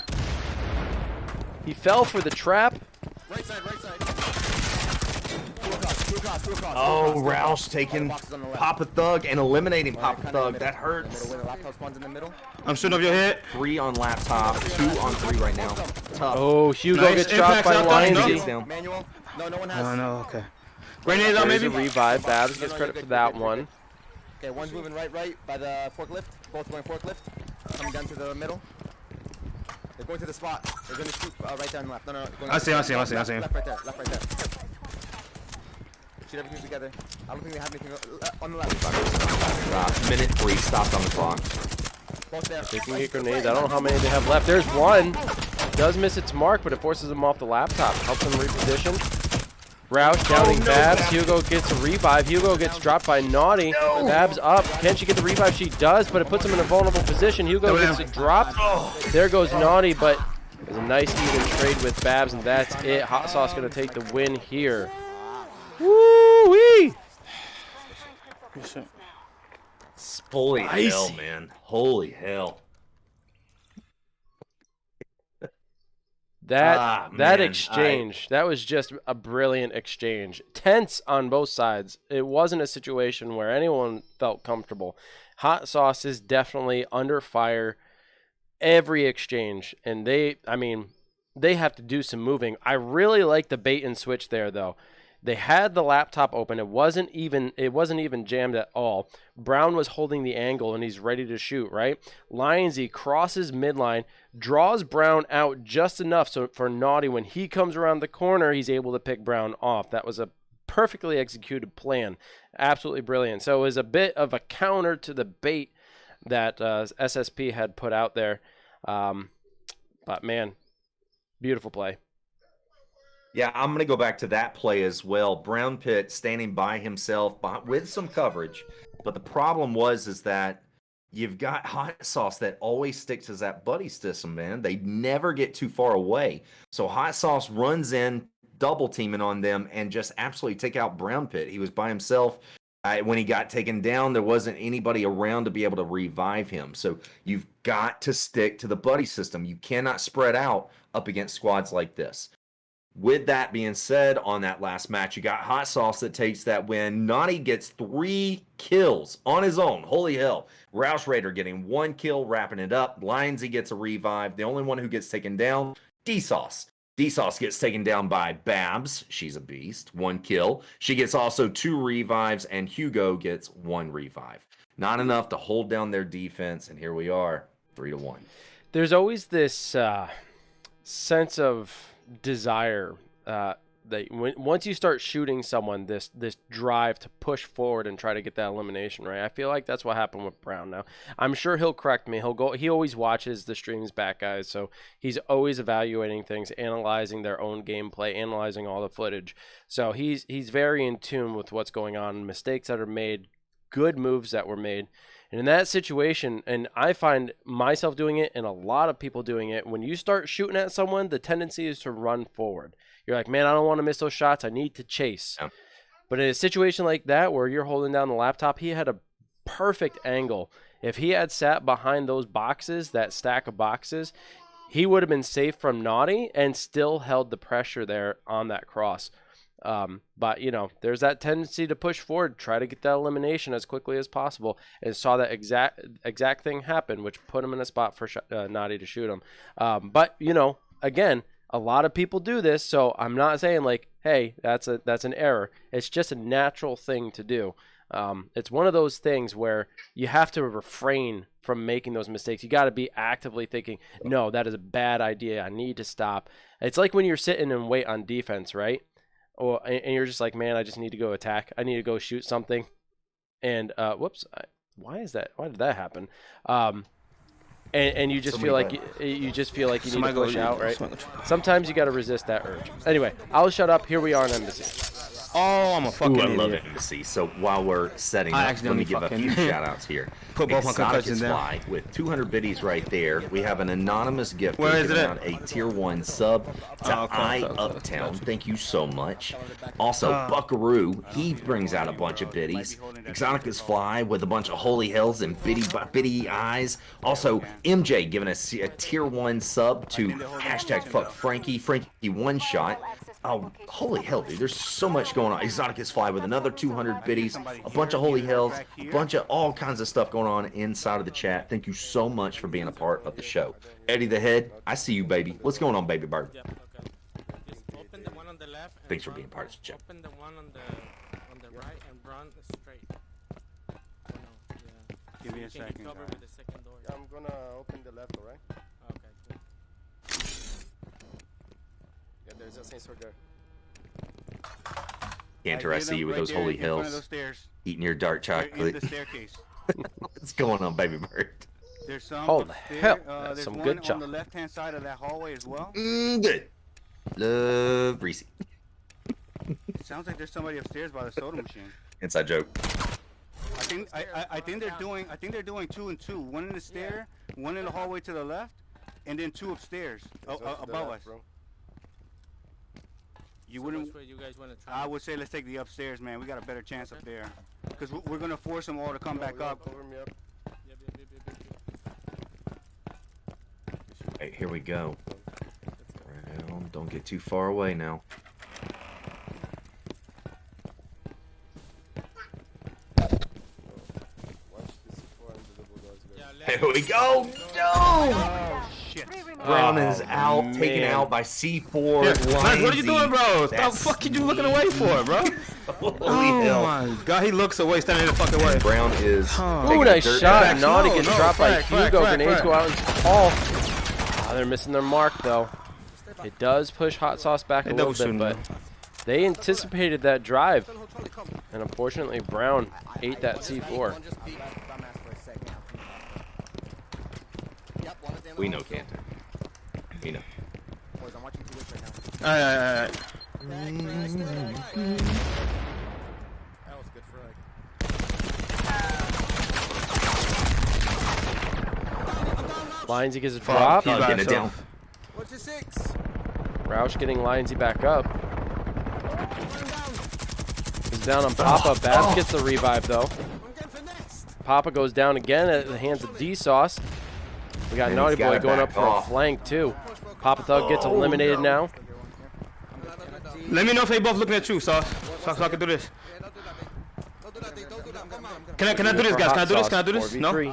He fell for the trap. Right side, right side. Two across. Oh, Roush taking Boxes on the left. Papa Thug and eliminating Right, Papa kinda in Thug. the That middle. hurts. Middle, where the laptop spawns in the middle. I'm shooting over your head. 3 on laptop, 2 on 3 right now. Tough. Oh, Hugo Nice gets dropped impacts by out there, no? Lindsay. Down. Manual. No one has. Oh no, okay. Grenade out There's maybe? a revive. Babs gets No, credit you're for good, that you're good, one. you're good. Okay, one's moving right by the forklift. Both going forklift. Coming down to the middle. They're going to the spot. They're going to shoot right down left. No. Going I see him. Left right there. Left right there. Shoot everything together. I don't think they have anything on the left. Minute 3 stopped on the clock. Both there. They can get grenades. I don't know how many they have left. There's one. Does miss its mark, but it forces him off the laptop. Helps him reposition. Roush downing Babs. Hugo gets a revive. Hugo gets dropped by Naughty. Babs up. Can she get the revive? She does, but it puts him in a vulnerable position. Hugo gets it dropped. There goes Naughty, but there's a nice even trade with Babs, and that's it. Hot Sauce going to take the win here. Woo-wee! Holy hell, Spicy. man. Holy hell. That man, exchange, that was just a brilliant exchange. Tense on both sides. It wasn't a situation where anyone felt comfortable. Hot Sauce is definitely under fire every exchange, and they have to do some moving. I really like the bait and switch there, though. They had the laptop open. It wasn't even jammed at all. Brown was holding the angle and he's ready to shoot, right? Lionsy crosses midline, draws Brown out just enough so for Naughty, when he comes around the corner, he's able to pick Brown off. That was a perfectly executed plan. Absolutely brilliant. So it was a bit of a counter to the bait that SSP had put out there. But man, beautiful play. Yeah, I'm going to go back to that play as well. Brown Pit standing by himself with some coverage. But the problem is that you've got Hot Sauce that always sticks to that buddy system, man. They never get too far away. So Hot Sauce runs in, double teaming on them, and just absolutely take out Brown Pit. He was by himself. When he got taken down, there wasn't anybody around to be able to revive him. So you've got to stick to the buddy system. You cannot spread out up against squads like this. With that being said, on that last match, you got Hot Sauce that takes that win. Naughty gets 3 kills on his own. Holy hell. Roush Raider getting 1 kill, wrapping it up. Lionsy gets a revive. The only one who gets taken down, D-Sauce. D-Sauce gets taken down by Babs. She's a beast. 1 kill. She gets also 2 revives, and Hugo gets 1 revive. Not enough to hold down their defense, and here we are, 3-1. There's always this sense of desire that once you start shooting someone, this drive to push forward and try to get that elimination, right? I feel like that's what happened with Brown. Now I'm sure he'll correct me. He always watches the streams back, guys, so he's always evaluating things, analyzing their own gameplay, analyzing all the footage. So he's very in tune with what's going on, mistakes that are made, good moves that were made. And in that situation, and I find myself doing it and a lot of people doing it, when you start shooting at someone, the tendency is to run forward. You're like, man, I don't want to miss those shots. I need to chase. Yeah. But in a situation like that where you're holding down the laptop, he had a perfect angle. If he had sat behind those boxes, that stack of boxes, he would have been safe from Naughty and still held the pressure there on that cross. But, there's that tendency to push forward, try to get that elimination as quickly as possible, and saw that exact thing happen, which put him in a spot for Naughty to shoot him. But, again, A lot of people do this, so I'm not saying like, hey, that's an error. It's just a natural thing to do. It's one of those things where you have to refrain from making those mistakes. You got to be actively thinking, no, that is a bad idea. I need to stop. It's like when you're sitting and wait on defense, right? And you're just like, man, I just need to go attack. I need to go shoot something. And whoops, why is that? Why did that happen? And you just feel like you just feel like you need to push out, right? Sometimes you got to resist that urge. Anyway, I'll shut up. Here we are in Embassy. Oh, I'm a fucking I love idiot. Embassy. So while we're setting up, let me give a few shout outs here. Put both my Exotic concussions is down. Fly with 200 biddies right there. We have an anonymous gift Where is giving it out a tier 1 sub to okay. Uptown. Thank you so much. Also, Buckaroo, he brings out a bunch of biddies. Exotic is Fly with a bunch of holy hells and biddy eyes. Also, MJ giving us a tier 1 sub to hashtag fuck Frankie one shot. Oh, holy hell, dude. There's so much going on. Exotic is Fly with another 200 biddies, a bunch of holy hells, a bunch of all kinds of stuff going on inside of the chat. Thank you so much for being a part of the show. Eddie the Head, I see you, baby. What's going on, baby bird? Just open the one on the left. And Thanks for being part of the show. Open the one on the right and run straight. Oh, no, yeah. Give me a Can you second, cover guys. with the second door? I'm gonna open the left, alright? Okay, cool. Yeah, there's a sensor there. Cantor, I see you with those holy hells. Eating your dark In chocolate. the staircase. What's going on, baby bird? There's some Holy upstairs. hell, that's There's some one good on chocolate. the left-hand side of that hallway as well. Good. Love Reese. It sounds like there's somebody upstairs by the soda machine. Inside joke. I think they're doing 2 and 2. One in the stair, one in the hallway to the left, and then 2 upstairs above us. You wouldn't. Which way you guys want to try? I would say let's take the upstairs, man. We got a better chance up there, because we're gonna force them all to come back up. Cover me up. Right, here we go. Round. Don't get too far away now. Watch this before and the double doors go. Yeah, Here we go. No! Oh shit! Brown is out, man. taken out by C4. Yeah. Man, what are you doing, bro? What the That's fuck you looking away for, bro? Holy Oh hell. my god, he looks away, standing in the fucking way. Brown is. Oh. taking Ooh, a nice dirt shot. back. Naughty No, gets no, dropped by crack, Hugo. crack, Grenades crack. go out into the hall. Oh, they're missing their mark, though. It does push Hot Sauce back a They little double bit, but shooting. they anticipated that drive. Charlie, come. And unfortunately, Brown ate that C4. One just peek. Dumbass for a second. Yep, one is in the We know, hole still. Cantor. We know. Boys, I'm watching 2 weeks right now. Alright. That was good frag. Lionsy gets a Fuck, drop. he's by Getting it down. himself. What's your 6? Roush getting Lionsy back up. He's down on Papa. Babs gets the revive, though. I'm getting finessed. Papa goes down again at the hands of D-Sauce. We got And Naughty he's got Boy it going up back for a off. flank, too. Papa Thug gets eliminated now. Let me know if they both looking at you, Sauce. So I can do this. Yeah, don't do that, babe. Don't do that, dude. Don't do that. I'm coming. Can I do this, guys? Can I do this? Can I do this? No? 4v3. No.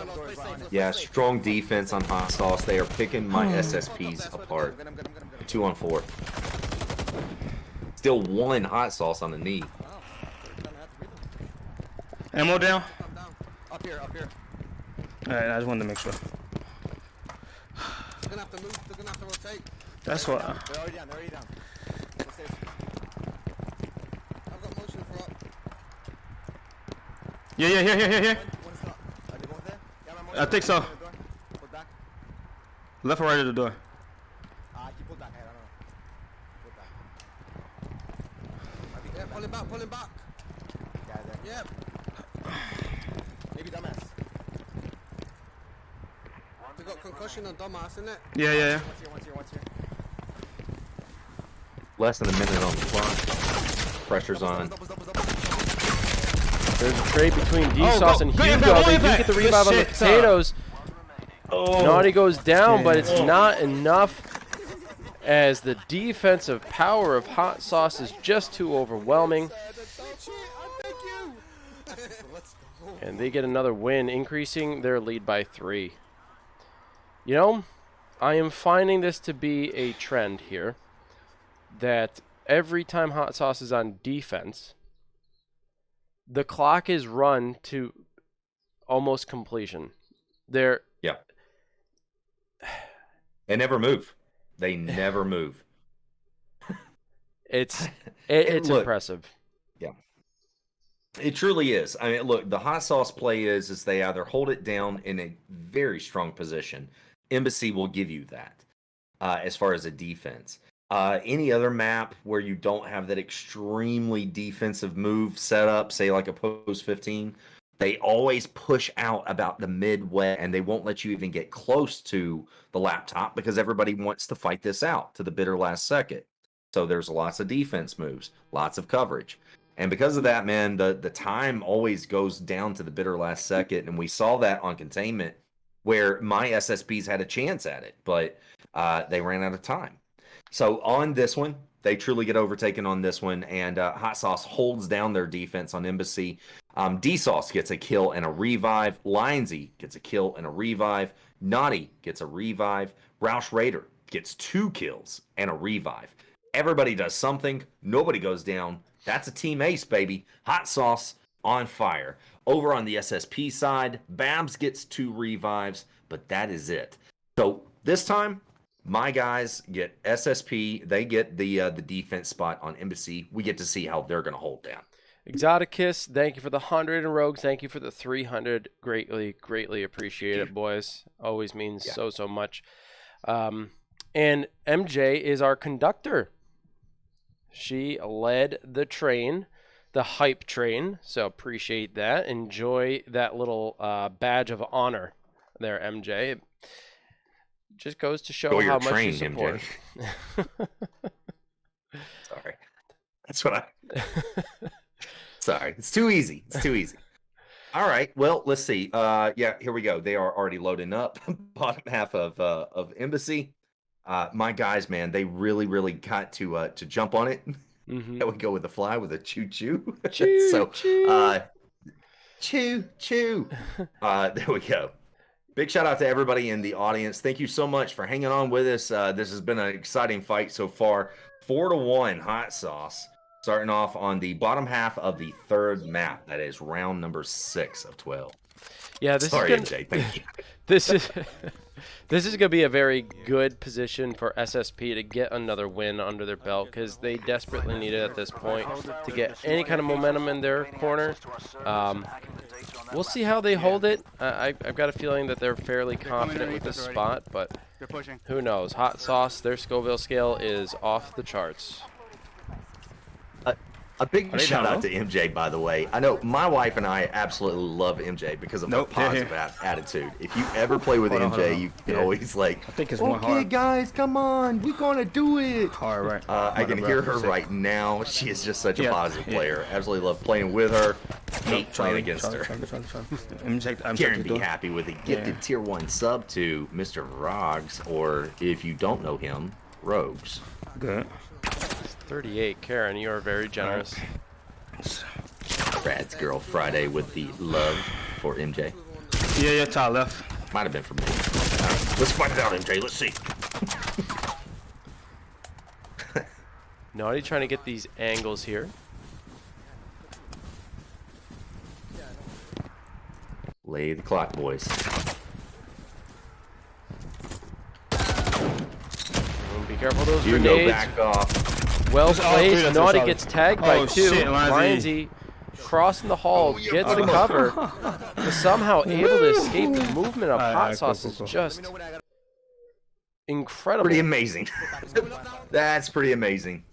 Play safe. Yeah, strong defense on Hot Sauce. They are picking my SSPs apart. I'm good. 2 on 4. Still 1 Hot Sauce on the knee. Ammo down? I'm down. Up here. Alright, I just wanted to make sure. They're gonna have to move. They're gonna have to rotate. That's what. They're already down. Go safe. I've got motion for up. Yeah. One is up. Are they both there? Yeah, my motion. I think so. Pull back. Left or right of the door? He pulled back. I don't know. Yeah, pull him back. Guy there. Yep. Maybe dumbass. They got concussion on dumbass, isn't it? Yeah. Once here. Less than a minute on the clock. Pressure's on. Doubles. There's a trade between go. D-Sauce and Go Hugo. impact, They do impact. get the Good revive on the shit, son. potatoes. Oh. Naughty goes down, but it's not enough, as the defensive power of Hot Sauce is just too overwhelming. And they get another win, increasing their lead by 3. You know, I am finding this to be a trend here, that every time Hot Sauce is on defense, the clock is run to almost completion. They're Yeah. They never move. They never move. it's look, impressive. Yeah. It truly is. I mean, look, the Hot Sauce play is they either hold it down in a very strong position. Embassy will give you that as far as a defense. Any other map where you don't have that extremely defensive move set up, say like a post 15, they always push out about the midway, and they won't let you even get close to the laptop because everybody wants to fight this out to the bitter last second. So there's lots of defense moves, lots of coverage. And because of that, man, the time always goes down to the bitter last second. And we saw that on containment where my SSPs had a chance at it, but they ran out of time. So on this one, they truly get overtaken on this one, and Hot Sauce holds down their defense on Embassy. D-Sauce gets a kill and a revive. Lionsy gets a kill and a revive. Naughty gets a revive. Roush Raider gets 2 kills and a revive. Everybody does something. Nobody goes down. That's a team ace, baby. Hot Sauce on fire. Over on the SSP side, Babs gets 2 revives, but that is it. So this time, my guys get SSP. They get the defense spot on Embassy. We get to see how they're going to hold down. Exoticus, thank you for the 100, and Rogues, thank you for the 300. Greatly appreciate it, boys. Always means so much. And MJ is our conductor. She led the train, the hype train, so appreciate that. Enjoy that little badge of honor there, MJ. It just goes to show how much you support. Sorry. That's what I... Sorry. It's too easy. It's too easy. All right. Well, let's see. Yeah, here we go. They are already loading up. Bottom half of Embassy. My guys, man, they really got to jump on it. Mm-hmm. That would go with the fly with a choo-choo. Choo, so, choo. choo-choo. There we go. Big shout out to everybody in the audience. Thank you so much for hanging on with us. This has been an exciting fight so far. 4-1 Hot Sauce. Starting off on the bottom half of the 3rd map. That is round number 6 of 12. Yeah, this Sorry, is gonna, MJ. Thank you. This is going to be a very good position for SSP to get another win under their belt, because they desperately need it at this point to get any kind of momentum in their corner. We'll see how they hold it. I've got a feeling that they're fairly confident with this spot, but who knows? Hot Sauce, their Scoville scale is off the charts. A big shout out to MJ, by the way. I know my wife and I absolutely love MJ because of her positive attitude. If you ever play with MJ, you can always like, I think it's okay, guys, come on, we're gonna do it. Hard, right? I can hear her right now. She is just such a positive player. Absolutely love playing with her. Hate playing against her. Karen be happy with a gifted tier 1 sub to Mr. Rogs, or if you don't know him, Rogues. Good. 38, Karen, you are very generous. Brad's Girl Friday with the love for MJ. Yeah, top left. Might have been for me. Right, let's find it out, MJ. Let's see. Naughty trying to get these angles here. Lay the clock, boys. Be careful of those You grenades. go back off. Well placed. Naughty gets tagged by 2. Lionsy crossing the hall, gets the cover, but somehow able to escape the movement of Hot Sauce is just incredible. Pretty amazing. That's pretty amazing.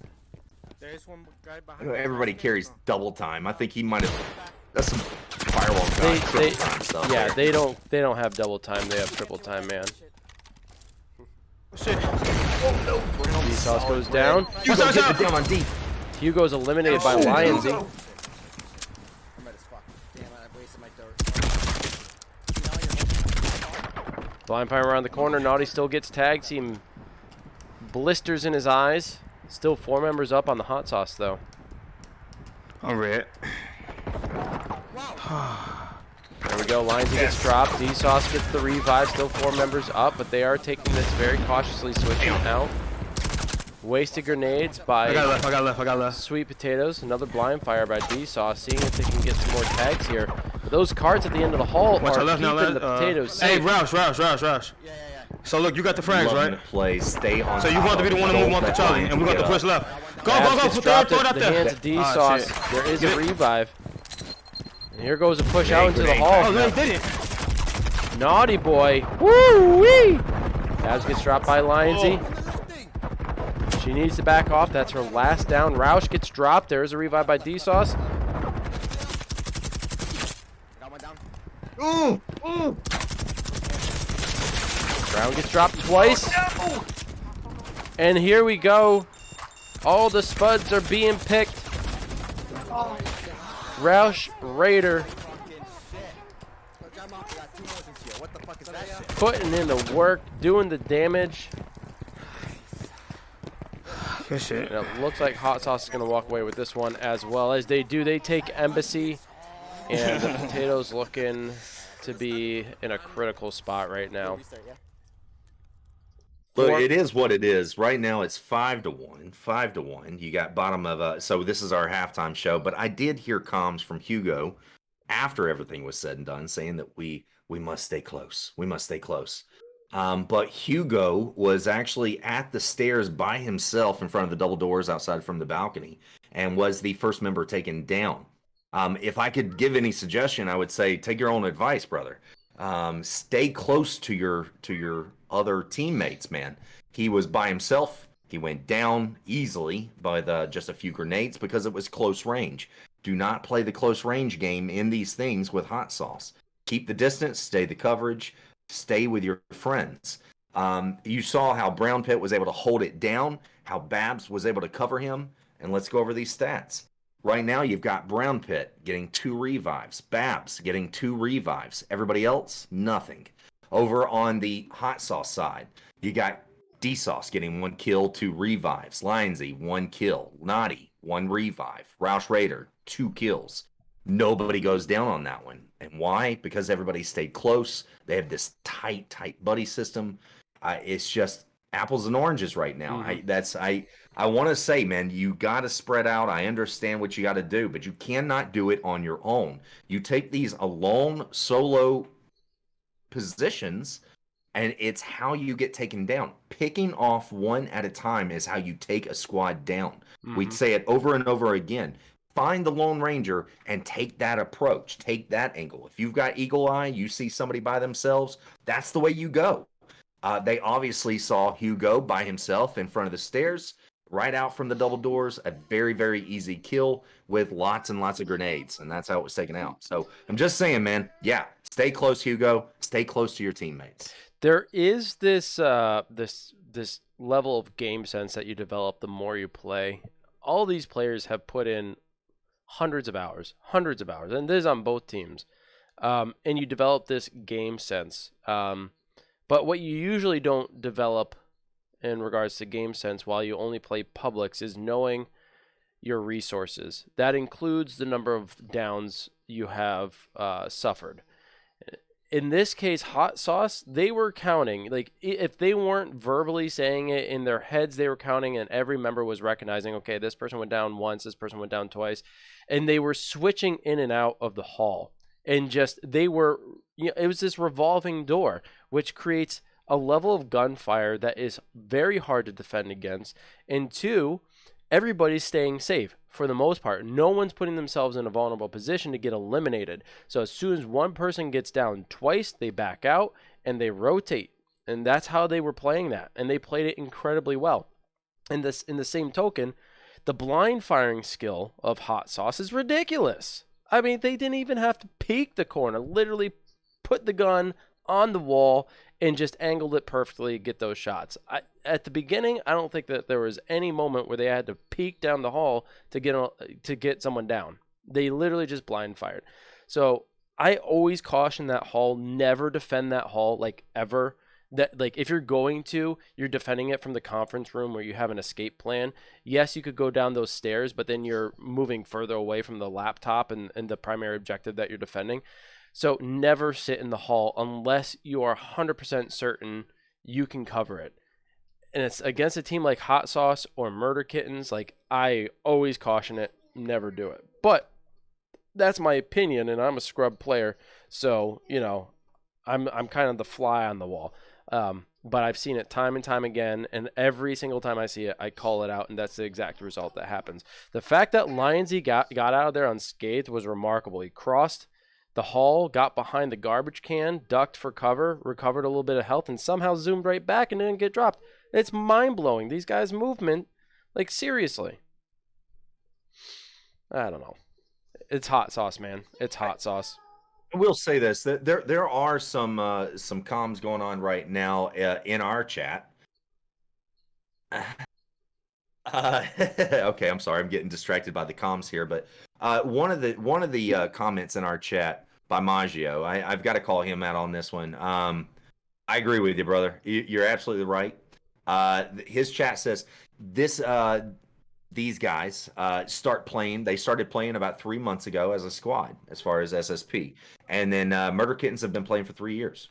Everybody carries double time. I think he might have. That's some Firewall triple time stuff. Yeah, there. they don't have double time. They have triple time, man. Shit. Oh no! D-Sauce goes down. Hugo get it down on D. Hugo's eliminated by Lionsy. I'm at his fuck. Damn it, I wasted my dart. Blind Fire around the corner. Naughty still gets tagged. See him blisters in his eyes. Still 4 members up on the Hot Sauce, though. I'm red. There we we go. Lions gets dropped. D-Sauce gets the revive. Still 4 members up, but they are taking this very cautiously, switching out. Wasted grenades by I got left. Sweet Potatoes. Another blind fire by D-Sauce, seeing if they can get some more tags here. But those cards at the end of the hall Watch are our left keeping now, the left. potatoes Hey, safe. Roush. So look, you got the frags, Loving right? the play. Stay on. So you top want to be of the one it. to move Don't on to let Charlie, Lions and we're going to get push up. left. Go, Babs gets dropped throw it at up the there. hands of Ah, D-Sauce. shit. There is Get a it. revive. And here goes a push Grenade, out into the grenade, hall. Oh, no, he did it. Naughty boy. Woo-wee! Babs gets dropped by Lionsy. She needs to back off. That's her last down. Roush gets dropped. There's a revive by D-Sauce. Got one down. Brown gets dropped twice. And here we go. All the spuds are being picked. Roush Raider Fucking shit. Look, we got 2 motions here. What the fuck is that shit? putting in the work, doing the damage. Good shit. And it looks like Hot Sauce is going to walk away with this one as well. As they do, they take Embassy. And the Potatoes looking to be in a critical spot right now. Look, it is what it is. Right now, it's 5-1. 5-1. You got bottom of so this is our halftime show. But I did hear comms from Hugo after everything was said and done, saying that we must stay close. We must stay close. But Hugo was actually at the stairs by himself in front of the double doors outside from the balcony, and was the first member taken down. If I could give any suggestion, I would say take your own advice, brother. Stay close to your other teammates, man. He was by himself. He went down easily by just a few grenades because it was close range. Do not play the close range game in these things with Hot Sauce. Keep the distance, stay the coverage, stay with your friends. You saw how Brown Pit was able to hold it down, how Babs was able to cover him, and let's go over these stats. Right now, you've got Brown Pit getting 2 revives, Babs getting 2 revives. Everybody else, nothing. Over on the Hot Sauce side, you got D-Sauce getting 1 kill, 2 revives. Lionsy, 1 kill. Naughty, 1 revive. Roush Raider, 2 kills. Nobody goes down on that one. And why? Because everybody stayed close. They have this tight buddy system. It's just apples and oranges right now. I want to say, man, you got to spread out. I understand what you got to do, but you cannot do it on your own. You take these alone, solo positions, and it's how you get taken down. Picking off one at a time is how you take a squad down. We'd say it over and over again. Find the Lone Ranger and take that approach. Take that angle. If you've got eagle eye, you see somebody by themselves, that's the way you go. They obviously saw Hugo by himself in front of the stairs, right out from the double doors. A very, very easy kill with lots and lots of grenades, and that's how it was taken out. So I'm just saying, man, yeah, stay close, Hugo. Stay close to your teammates. There is this this level of game sense that you develop the more you play. All these players have put in hundreds of hours, and this is on both teams. And you develop this game sense. But what you usually don't develop in regards to game sense while you only play publics is knowing your resources. That includes the number of downs you have suffered. In this case, Hot Sauce, they were counting. Like, if they weren't verbally saying it in their heads, they were counting, and every member was recognizing, okay, this person went down once, this person went down twice, and they were switching in and out of the hall. And just, they were, it was this revolving door, which creates a level of gunfire that is very hard to defend against. And 2, everybody's staying safe for the most part. No one's putting themselves in a vulnerable position to get eliminated. So as soon as one person gets down twice, they back out and they rotate. And that's how they were playing that. And they played it incredibly well. And this, in the same token, the blind firing skill of Hot Sauce is ridiculous. I mean, they didn't even have to peek the corner. Literally put the gun on the wall and just angled it perfectly to get those shots. At the beginning, I don't think that there was any moment where they had to peek down the hall to get someone down. They literally just blind fired. So I always caution that hall, never defend that hall, like, ever. That, like, if you're defending it from the conference room where you have an escape plan. Yes, you could go down those stairs, but then you're moving further away from the laptop and the primary objective that you're defending. So never sit in the hall unless you are 100% certain you can cover it. And it's against a team like Hot Sauce or Murder Kittens. Like, I always caution it, never do it. But that's my opinion, and I'm a scrub player, so I'm kind of the fly on the wall. But I've seen it time and time again, and every single time I see it, I call it out, and that's the exact result that happens. The fact that Lionsy got out of there unscathed was remarkable. He crossed the hall, got behind the garbage can, ducked for cover, recovered a little bit of health, and somehow zoomed right back and didn't get dropped. It's mind-blowing. These guys' movement, like, seriously. I don't know. It's hot sauce, man. It's hot sauce. I will say this: that there are some comms going on right now in our chat. Okay, I'm sorry, I'm getting distracted by the comms here, but one of the comments in our chat by Maggio, I've got to call him out on this one. I agree with you, brother. You're absolutely right. His chat says these guys started playing about 3 months ago as a squad, as far as SSP, and then Murder Kittens have been playing for 3 years,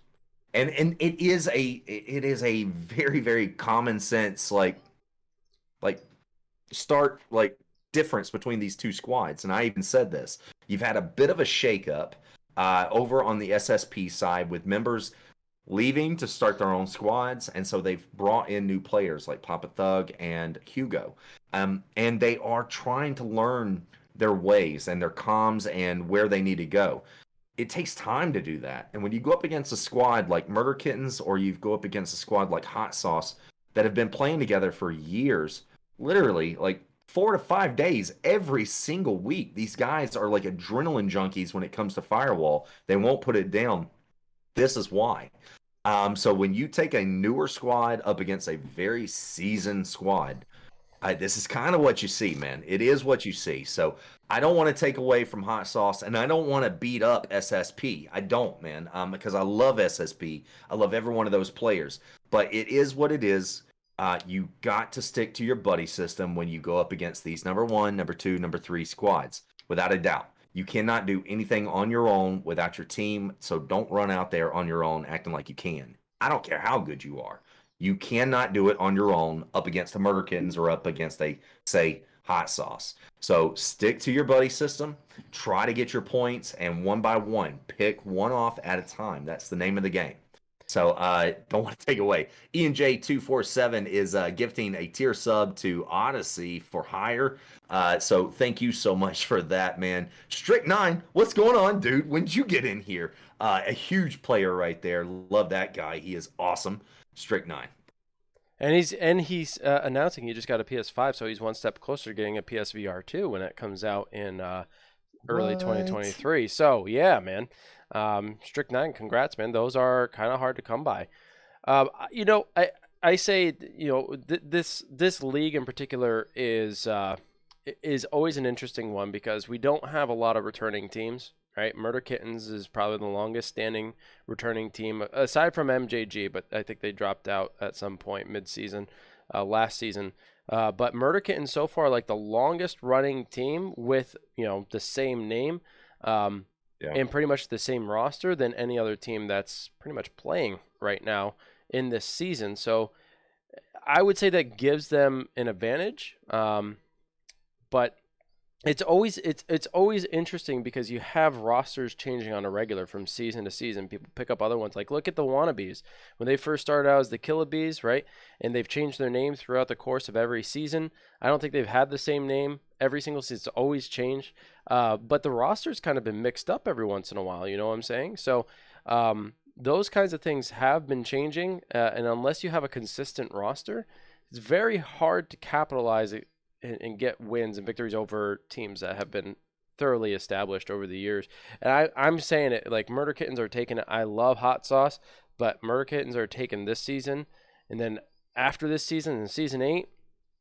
and it is a very, very common sense like start like difference between these two squads. And I even said this: you've had a bit of a shakeup over on the SSP side with members leaving to start their own squads, and so they've brought in new players like Papa Thug and Hugo, and they are trying to learn their ways and their comms and where they need to go. It takes time to do that, and when you go up against a squad like Murder Kittens, or you go up against a squad like Hot Sauce that have been playing together for years, literally like 4 to 5 days every single week, these guys are like adrenaline junkies when it comes to Firewall. They won't put it down. This is why. So when you take a newer squad up against a very seasoned squad, this is kind of what you see, man. It is what you see. So I don't want to take away from Hot Sauce, and I don't want to beat up SSP. I don't, man, because I love SSP. I love every one of those players. But it is what it is. You got to stick to your buddy system when you go up against these number 1, number 2, number 3 squads, without a doubt. You cannot do anything on your own without your team, so don't run out there on your own acting like you can. I don't care how good you are. You cannot do it on your own up against the Murder Kittens or up against a, say, Hot Sauce. So stick to your buddy system, try to get your points, and one by one, pick one off at a time. That's the name of the game. So don't want to take away. ENJ247 is gifting a tier sub to Odyssey for hire. So thank you so much for that, man. Strict9, what's going on, dude? When did you get in here? A huge player right there. Love that guy. He is awesome. Strict9. And he's announcing he just got a PS5, so he's one step closer to getting a PSVR 2 when it comes out in early 2023. So yeah, man. Strict9, congrats, man. Those are kind of hard to come by. I say, this league in particular is always an interesting one because we don't have a lot of returning teams, right? Murder Kittens is probably the longest standing returning team aside from MJG, but I think they dropped out at some point mid-season, last season. But Murder Kittens so far like the longest running team with, the same name. And pretty much the same roster than any other team that's pretty much playing right now in this season. So I would say that gives them an advantage. But it's always interesting because you have rosters changing on a regular from season to season. People pick up other ones. Like look at the Wannabes. When they first started out as the Killabees, right? And they've changed their name throughout the course of every season. I don't think they've had the same name every single season. It's always changed. But the roster's kind of been mixed up every once in a while. You know what I'm saying? So those kinds of things have been changing. And unless you have a consistent roster, it's very hard to capitalize it and get wins and victories over teams that have been thoroughly established over the years. And I'm saying it like Murder Kittens are taking it. I love Hot Sauce, but Murder Kittens are taking this season. And then after this season, in season 8,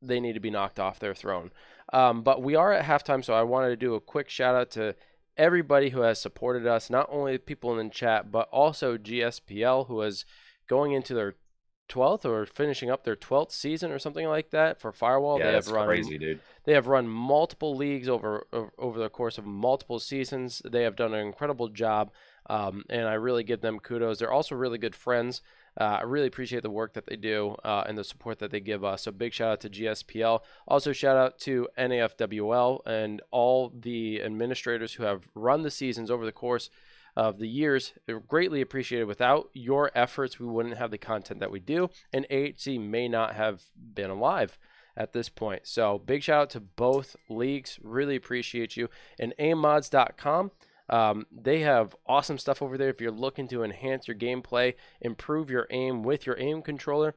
they need to be knocked off their throne. But we are at halftime, so I wanted to do a quick shout out to everybody who has supported us, not only the people in the chat, but also GSPL, who is going into their 12th or finishing up their 12th season or something like that for Firewall. Yeah, They that's have run crazy, dude. They have run multiple leagues over the course of multiple seasons. They have done an incredible job, and I really give them kudos. They're also really good friends. I really appreciate the work that they do and the support that they give us. So big shout out to GSPL. Also shout out to NAFWL and all the administrators who have run the seasons over the course of the years. They're greatly appreciated. Without your efforts, we wouldn't have the content that we do, and AHC may not have been alive at this point. So big shout out to both leagues. Really appreciate you. And aimmods.com, they have awesome stuff over there. If you're looking to enhance your gameplay, improve your aim with your aim controller,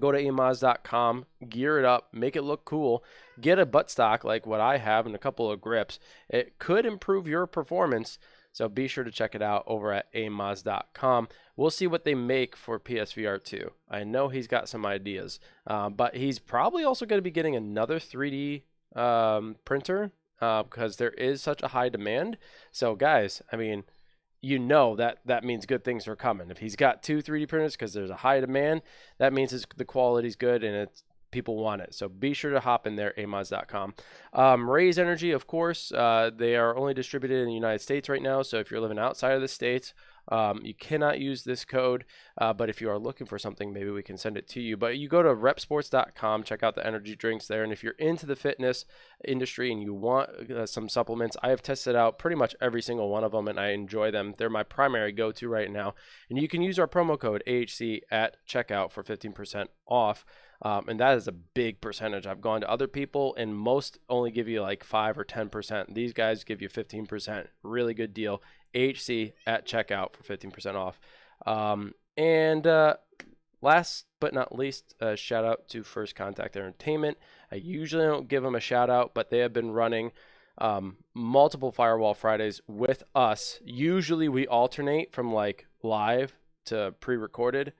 go to aimmods.com, gear it up, make it look cool, get a buttstock like what I have and a couple of grips. It could improve your performance. So be sure to check it out over at aimmods.com. We'll see what they make for PSVR 2. I know he's got some ideas, but he's probably also going to be getting another 3D printer because there is such a high demand. So guys, I mean, you know that means good things are coming. If he's got 2 3D printers because there's a high demand, that means the quality's good and people want it. So be sure to hop in there, amods.com. Raise Energy, of course, they are only distributed in the United States right now. So if you're living outside of the States, you cannot use this code. But if you are looking for something, maybe we can send it to you. But you go to repsports.com, check out the energy drinks there. And if you're into the fitness industry and you want some supplements, I have tested out pretty much every single one of them and I enjoy them. They're my primary go-to right now. And you can use our promo code AHC at checkout for 15% off. And that is a big percentage. I've gone to other people and most only give you like 5 or 10%. These guys give you 15%. Really good deal. AHC at checkout for 15% off. And last but not least, shout out to First Contact Entertainment. I usually don't give them a shout out, but they have been running multiple Firewall Fridays with us. Usually we alternate from like live to pre-recorded.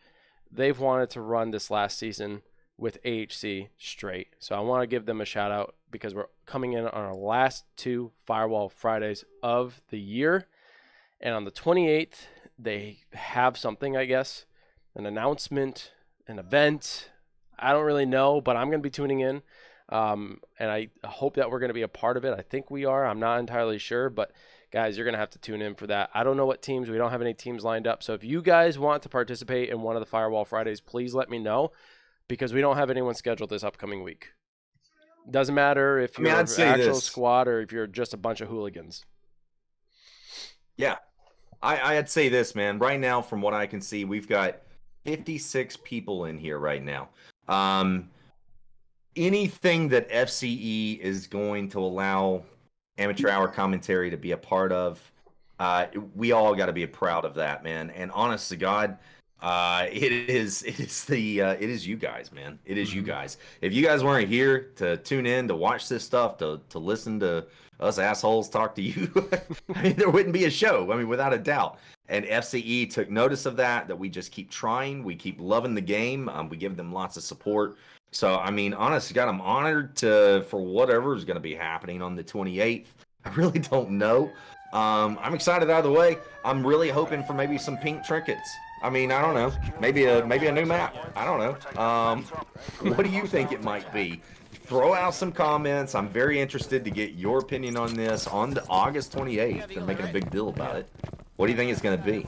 They've wanted to run this last season with AHC straight. So I want to give them a shout out because we're coming in on our last 2 Firewall Fridays of the year. And on the 28th, they have something, I guess, an announcement, an event. I don't really know, but I'm going to be tuning in. And I hope that we're going to be a part of it. I think we are. I'm not entirely sure, but guys, you're going to have to tune in for that. I don't know what teams. We don't have any teams lined up. So if you guys want to participate in one of the Firewall Fridays, please let me know. Because we don't have anyone scheduled this upcoming week. Doesn't matter if you're an actual squad or if you're just a bunch of hooligans. Yeah. I'd say this, man. Right now, from what I can see, we've got 56 people in here right now. Anything that FCE is going to allow amateur hour commentary to be a part of, we all got to be proud of that, man. And honest to God, it is you guys, man. It is you guys. If you guys weren't here to tune in, to watch this stuff, to listen to us assholes talk to you, I mean, there wouldn't be a show. I mean, without a doubt. And FCE took notice of that we just keep trying. We keep loving the game. We give them lots of support. So, I mean, honestly, God, I'm honored for whatever is going to be happening on the 28th. I really don't know. I'm excited out of the way. I'm really hoping for maybe some pink trinkets. I mean, I don't know. Maybe a new map. I don't know. What do you think it might be? Throw out some comments. I'm very interested to get your opinion on this on the August 28th. They're making a big deal about it. What do you think it's going to be?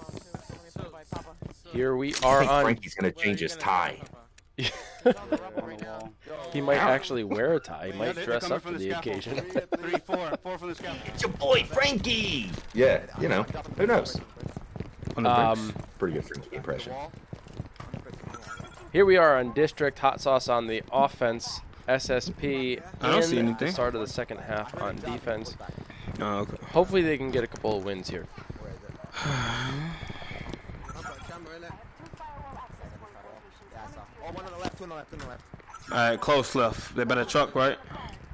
Here we are I think on. Frankie's going to change his tie. He might actually wear a tie. He might dress up for the occasion. 3, 4 from the scout. It's your boy Frankie. Yeah, you know, who knows? Pretty good Frankie impression. Here we are on District. Hot Sauce on the offense. SSP I don't see in anything. the start of the second half on defense. Oh, okay. Hopefully they can get a couple of wins here. One on the left, 2 on the left, 2 on the left. Alright, close left. They better truck, right?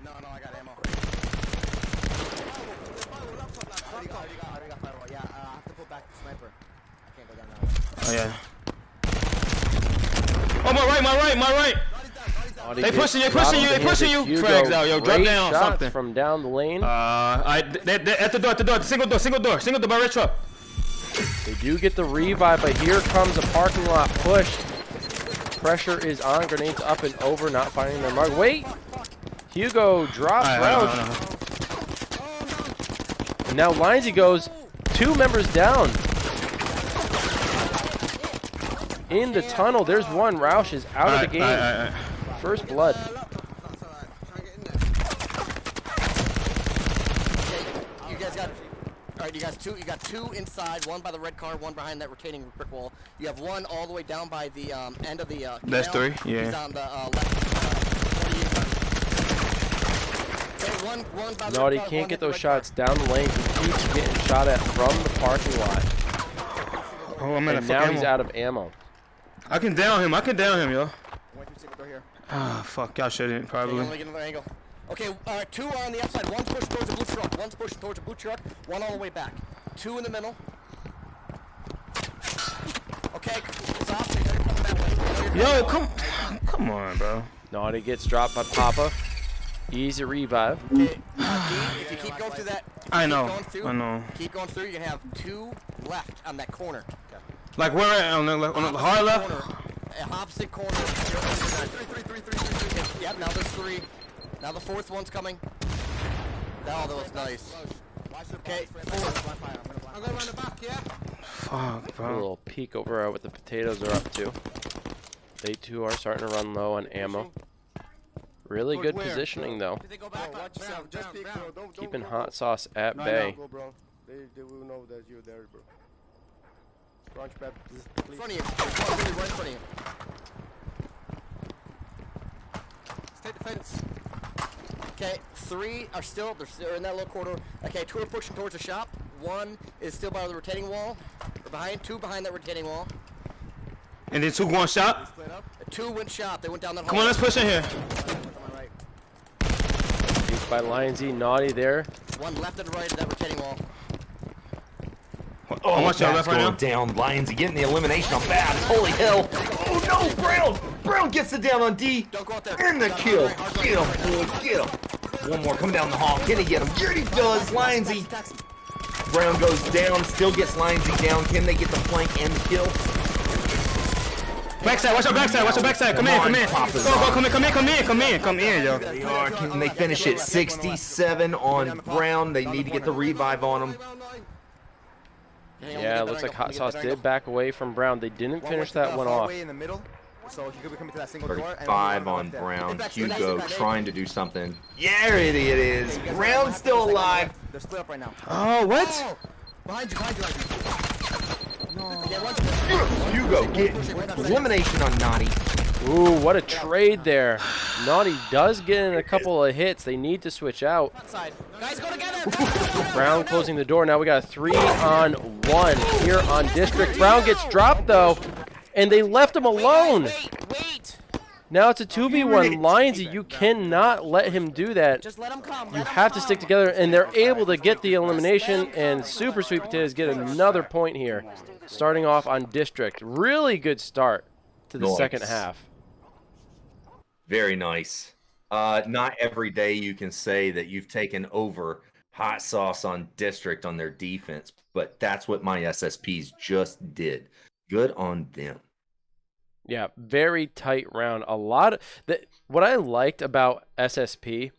No, I got ammo. Already got firewall. Yeah, I have to pull back the sniper. I can't go down now. Oh, yeah. Oh, my right. They pushing you. Frags out, yo. Drop down something. From down the lane. They at the door. Single door by red truck. They do get the revive, but here comes a parking lot push. Pressure is on. Grenades up and over, not finding their mark. Wait! Hugo drops Roush. And now Lindsay goes 2 members down. In the tunnel, there's one. Roush is out of the game. First blood. You guys got. All right, you got two inside, one by the red car, one behind that retaining brick wall. You have one all the way down by the end of the. That's canal. 3. Yeah. He's on the left. One by the Naughty red car, can't one get hit the those red shots down the lane. He keeps getting shot at from the parking lot. Oh, I'm And now he's out of ammo. I can down him. Yo. Wait, here. Ah, fuck. Y'all shouldn't Okay, probably. let me get another angle. Okay, 2 are on the outside. One's pushed towards the blue truck. One's pushed towards the blue truck. One all the way back. 2 in the middle. Okay, stop. They're coming that way. Yo, come on, bro. Naughty gets dropped by Papa. Easy revive. Okay, D, if you keep going through that, I know. Keep going through. You're gonna have 2 left on that corner. Like where at? On the hard left? Opposite corner. 3. Yep, now there's 3. Now the 4th one's coming. Oh, that was nice. Okay, 4. I'm going around the back, yeah? Fuck, A bro. little peek over at what the potatoes are up to. They too are starting to run low on ammo. Really good positioning though. Did they go back? Watch yourself. Just peek, bro. Don't Keeping go. hot sauce at bay. Go, bro. They will know that you're there, bro. Launch pad, please. In front of you. There's one really right in front of you. Stay defense. Okay, 3 are still, they're in that little corner. Okay, 2 are pushing towards the shop. 1 is still by the retaining wall. Or behind, 2 behind that retaining wall. And then 2 going shot. 2 went shop. They went down that hall. Come on, let's push in here. Peek by Lions E. Naughty there. 1 left and right of that retaining wall. Oh, watch out that's left right now. going down. Lions getting the elimination on Bad. Holy hell. Oh no, Brown. Brown gets it down on D. Don't go out there. And the kill. Get him, boy. Get him. One more coming down the hall. Can he get him? Here he does. Lionsy. Brown goes down. Still gets Lionsy down. Can they get the flank and the kill? Backside, watch your backside, watch your backside. Come in. Come in, yo. They are. Can they finish it? 67 on Brown. They need to get the revive on him. Yeah, it looks like Hot Sauce did back away from Brown. They didn't finish that one off. In the middle, so he could be coming to that single door. 35 on Brown. Hugo trying to do something. Yeah, it is. Brown's still alive. They're split up right now. Oh, what? Oh, behind you. No. Hugo getting elimination on Naughty. Ooh, what a trade there. Naughty does get in a couple of hits. They need to switch out. Guys, go together. Brown closing the door. Now we got a 3-on-1 here on District. Brown gets dropped though, and they left him alone. Wait. Now it's a 2v1. Lionsy, you cannot let him do that. Just let him come. You have to stick together, and they're able to get the elimination, and Super Sweet Potatoes get another point here. Starting off on District. Really good start to the second half. Very nice. Not every day you can say that you've taken over Hot Sauce on District on their defense, but that's what my SSPs just did. Good on them. Yeah, very tight round. A lot of what I liked about SSP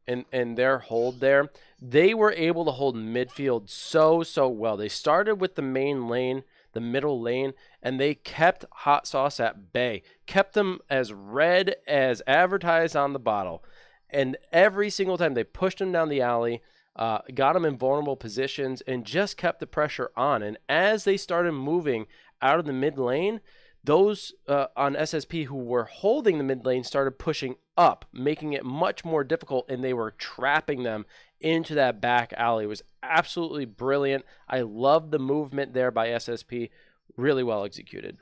and their hold there, they were able to hold midfield so well. They started with the main lane, the middle lane, and they kept Hot Sauce at bay, kept them as red as advertised on the bottle. And every single time they pushed them down the alley, got them in vulnerable positions, and just kept the pressure on. And as they started moving out of the mid lane, those on SSP who were holding the mid lane started pushing up, making it much more difficult, and they were trapping them into that back alley. It was absolutely brilliant. I love the movement there by SSP. Really well executed.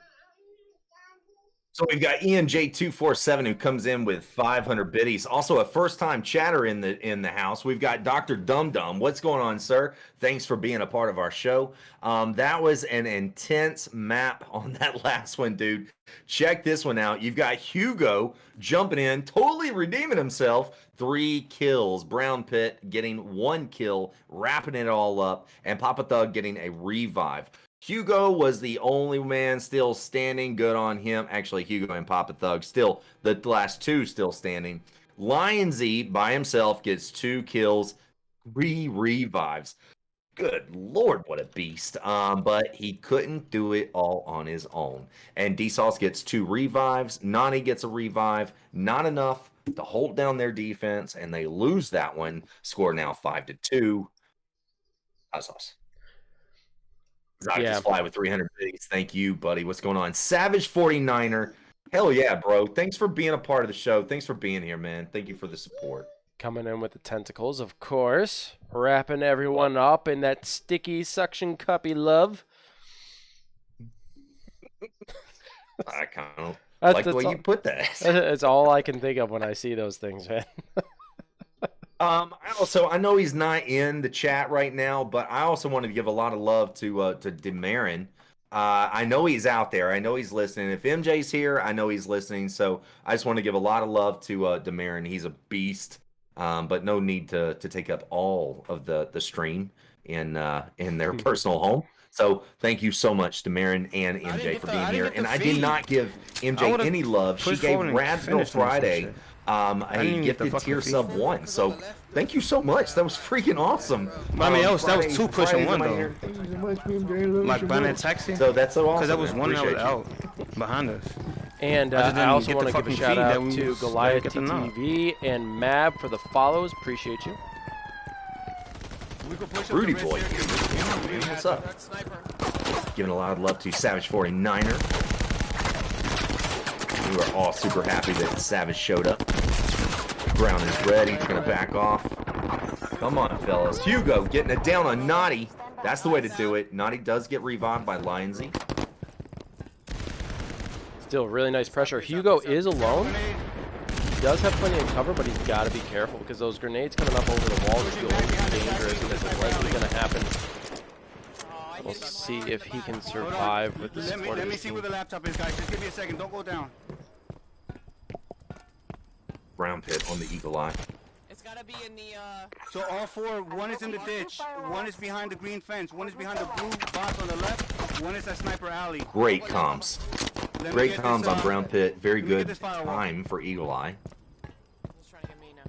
So we've got ENJ247 who comes in with 500 biddies. Also a first-time chatter in the house. We've got Dr. Dum Dum. What's going on, sir? Thanks for being a part of our show. That was an intense map on that last one, dude. Check this one out. You've got Hugo jumping in, totally redeeming himself. 3 kills. Brown Pit getting 1 kill, wrapping it all up, and Papa Thug getting a revive. Hugo was the only man still standing. Good on him. Actually, Hugo and Papa Thug still, the last two still standing. Lionsy by himself gets 2 kills, 3 revives. Good Lord, what a beast. But he couldn't do it all on his own. And D-Sauce gets 2 revives. Nani gets a revive. Not enough to hold down their defense, and they lose that one. Score now 5-2. Hot sauce. Exoticus Fly with 300 bigs. Thank you, buddy. What's going on? Savage 49er. Hell yeah, bro. Thanks for being a part of the show. Thanks for being here, man. Thank you for the support. Coming in with the tentacles, of course. Wrapping everyone up in that sticky suction cuppy love. I kind of like the way you put that. It's all I can think of when I see those things, man. Also, I know he's not in the chat right now, but I also wanted to give a lot of love to Demarin. I know he's out there. I know he's listening. If MJ's here, I know he's listening. So I just want to give a lot of love to Demarin. He's a beast, but no need to take up all of the stream in their personal home. So thank you so much, Demarin and MJ, for being here. And I did not give MJ any love. She gave Radville Friday a gifted tier sub 1. So thank you so much. That was freaking awesome. I mean, that was 2 push and 1 though. Like buying that taxi. So that's so awesome. Because that was one that was out behind us. And I also want to give a shout out to Goliath TTV and Mab for the follows. Appreciate you. Rudy boy, what's up? Giving a lot of love to Savage 49er. We were all super happy that Savage showed up. Brown is ready. He's going to back off. Come on, fellas. Hugo getting it down on Naughty. That's the way to do it. Naughty does get revived by Lionsy. Still really nice pressure. Hugo is alone. He does have plenty of cover, but he's got to be careful because those grenades coming up over the wall are going to be dangerous, and this is likely going to happen. We'll see if he can survive with the support. Let me see where the laptop is, guys. Just give me a second. Don't go down. Brown pit on the Eagle Eye. It's gotta be in the So all 4, one is in the ditch, one is behind the green fence, one is behind the blue box on the left, one is at Sniper Alley. Great comms. Great comms on Brown Pit. Very good time for Eagle Eye. He's trying to get me now.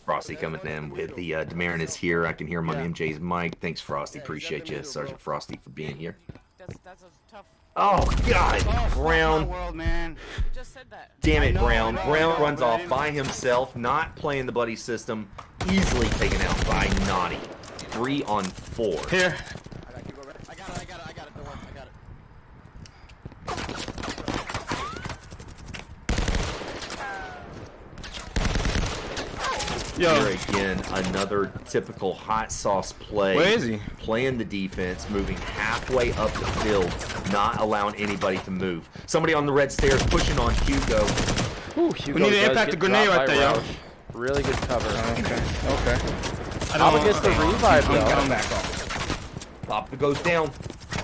Frosty coming in with the Demarin is here. I can hear him on MJ's mic. Thanks, Frosty. Appreciate you, Sergeant Frosty, for being here. That's a tough. Oh, God. Brown. Just said that. Damn it, Brown. Brown runs off by himself, not playing the buddy system. Easily taken out by Naughty. 3 on 4. Here. I got it. Don't worry, I got it. Yo. Here again, another typical hot sauce play. Where is he? Playing the defense, moving halfway up the field, not allowing anybody to move. Somebody on the red stairs pushing on Hugo. Ooh, Hugo We need to does impact get the grenade dropped right by there, yo. Roush. Really good cover. Okay. Papa gets the revive, though. I'm back off. Papa goes down.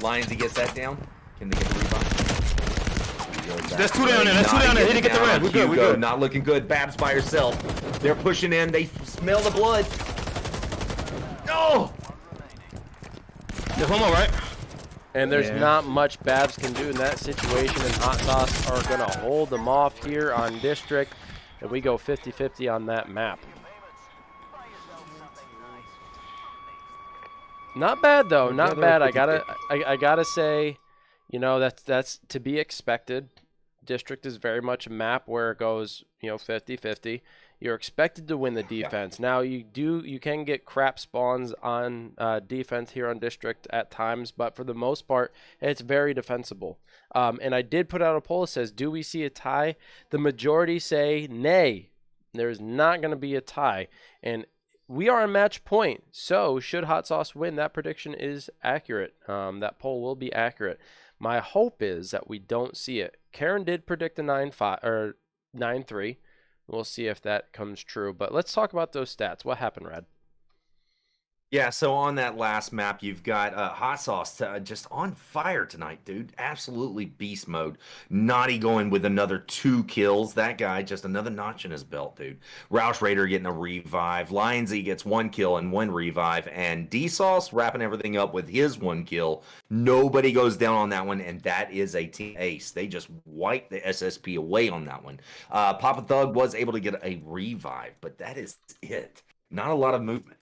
Lions, he gets that down. Can they get the revive? There's 2 down there. There's 2 down there. He didn't get the red. We're good. We're good. Not looking good. Babs by herself. They're pushing in. They smell the blood. No! There's one more, right? And there's not much Babs can do in that situation, and Hot Sauce are going to hold them off here on District, and we go 50-50 on that map. Not bad, though. Not bad. I gotta say, you know, that's to be expected. District is very much a map where it goes, you know, 50-50. You're expected to win the defense. Now you can get crap spawns on defense here on District at times, but for the most part, it's very defensible. And I did put out a poll that says, do we see a tie? The majority say nay. There's not going to be a tie. And we are a match point. So should Hot Sauce win, that prediction is accurate. That poll will be accurate. My hope is that we don't see it. Karen did predict a 9-5 or 9-3. We'll see if that comes true. But let's talk about those stats. What happened, Rad? Yeah, so on that last map, you've got Hot Sauce just on fire tonight, dude. Absolutely beast mode. Naughty going with another 2 kills. That guy, just another notch in his belt, dude. Roush Raider getting a revive. Lionsy gets 1 kill and 1 revive. And D-Sauce wrapping everything up with his 1 kill. Nobody goes down on that one, and that is a team ace. They just wiped the SSP away on that one. Papa Thug was able to get a revive, but that is it. Not a lot of movement.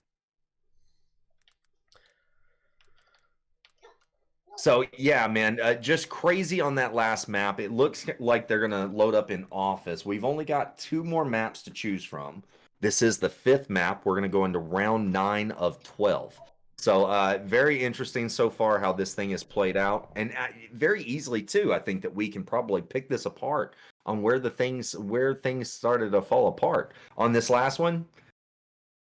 So, yeah, man, just crazy on that last map. It looks like they're going to load up in Office. We've only got 2 more maps to choose from. This is the 5th map. We're going to go into round 9 of 12. So, very interesting so far how this thing is played out. And very easily, too, I think that we can probably pick this apart on where things started to fall apart. On this last one,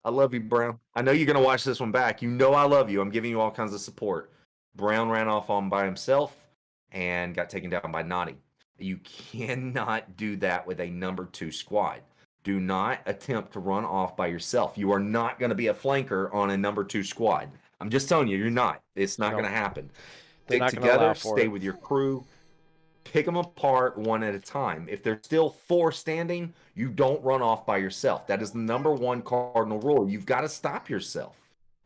I love you, Brown. I know you're going to watch this one back. You know I love you. I'm giving you all kinds of support. Brown ran off on by himself and got taken down by Naughty. You cannot do that with a number 2 squad. Do not attempt to run off by yourself. You are not going to be a flanker on a number 2 squad. I'm just telling you, you're not. It's not going to happen. Stick together, stay with your crew, pick them apart one at a time. If there's still 4 standing, you don't run off by yourself. That is the number 1 cardinal rule. You've got to stop yourself.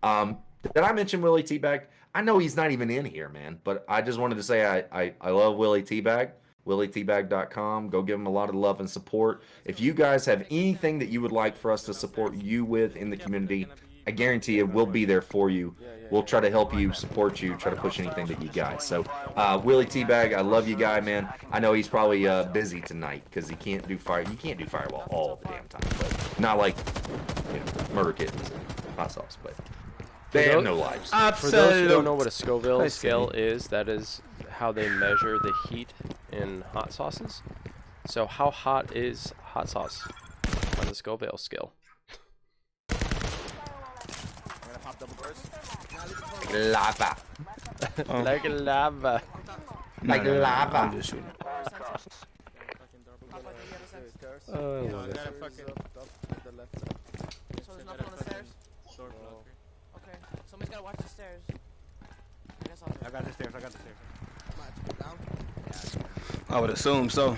Did I mention Willie Teabag? I know he's not even in here, man, but I just wanted to say I love Willie Teabag, willieteabag.com. Go give him a lot of love and support. If you guys have anything that you would like for us to support you with in the community, I guarantee you we'll be there for you. We'll try to help you, support you, try to push anything that you got. So, Willie Teabag, I love you, guy, man. I know he's probably busy tonight because he can't do You can't do Firewall all the damn time, but not like Murder Kittens and Hot Sauce, but. They have no lives. For those who don't know what a Scoville scale is, that is how they measure the heat in hot sauces. So how hot is hot sauce on the Scoville scale? Lava. Like lava. Like lava. Oh, I love it. So there's nothing on the stairs? Okay, somebody's gotta watch the stairs. I got the stairs, I would assume so.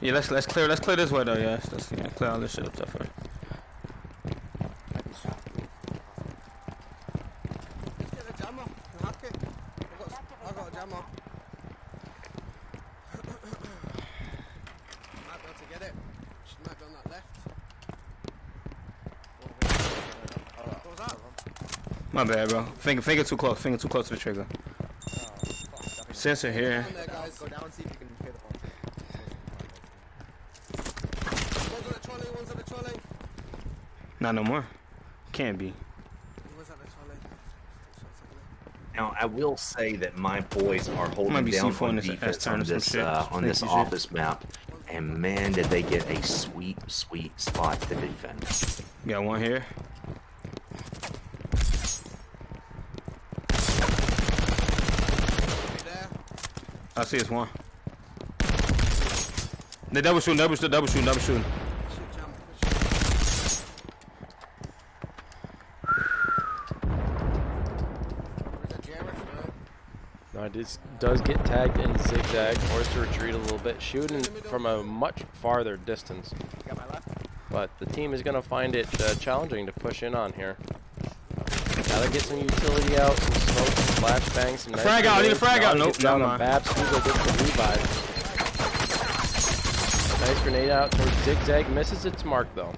Yeah, let's clear this way though, yeah. Let's clear all this shit up there first. I got a jammer. Might be able to get it. She might be on that left. What was that? My bad, bro. Finger too close. Finger too close to the trigger. Sensor here. Down there, guys. Go down and see if you can hit the ball. One's on the trolley, one's on the trolley. Not no more. Can't be. One's on the trolley. Now, I will say that my boys are holding down on defense on this Office map. And man, did they get a sweet, sweet spot to defend. Got one here. I see it's one. They double shooting. No, it does get tagged in zigzag, forced to retreat a little bit, shooting from a much farther distance. But the team is going to find it challenging to push in on here. Gotta get some utility out, some smoke, some flashbangs, some frag out, I need a frag out. Nope, no, no. Babs Hugo gets the revive. Nice grenade out towards zigzag, misses its mark though.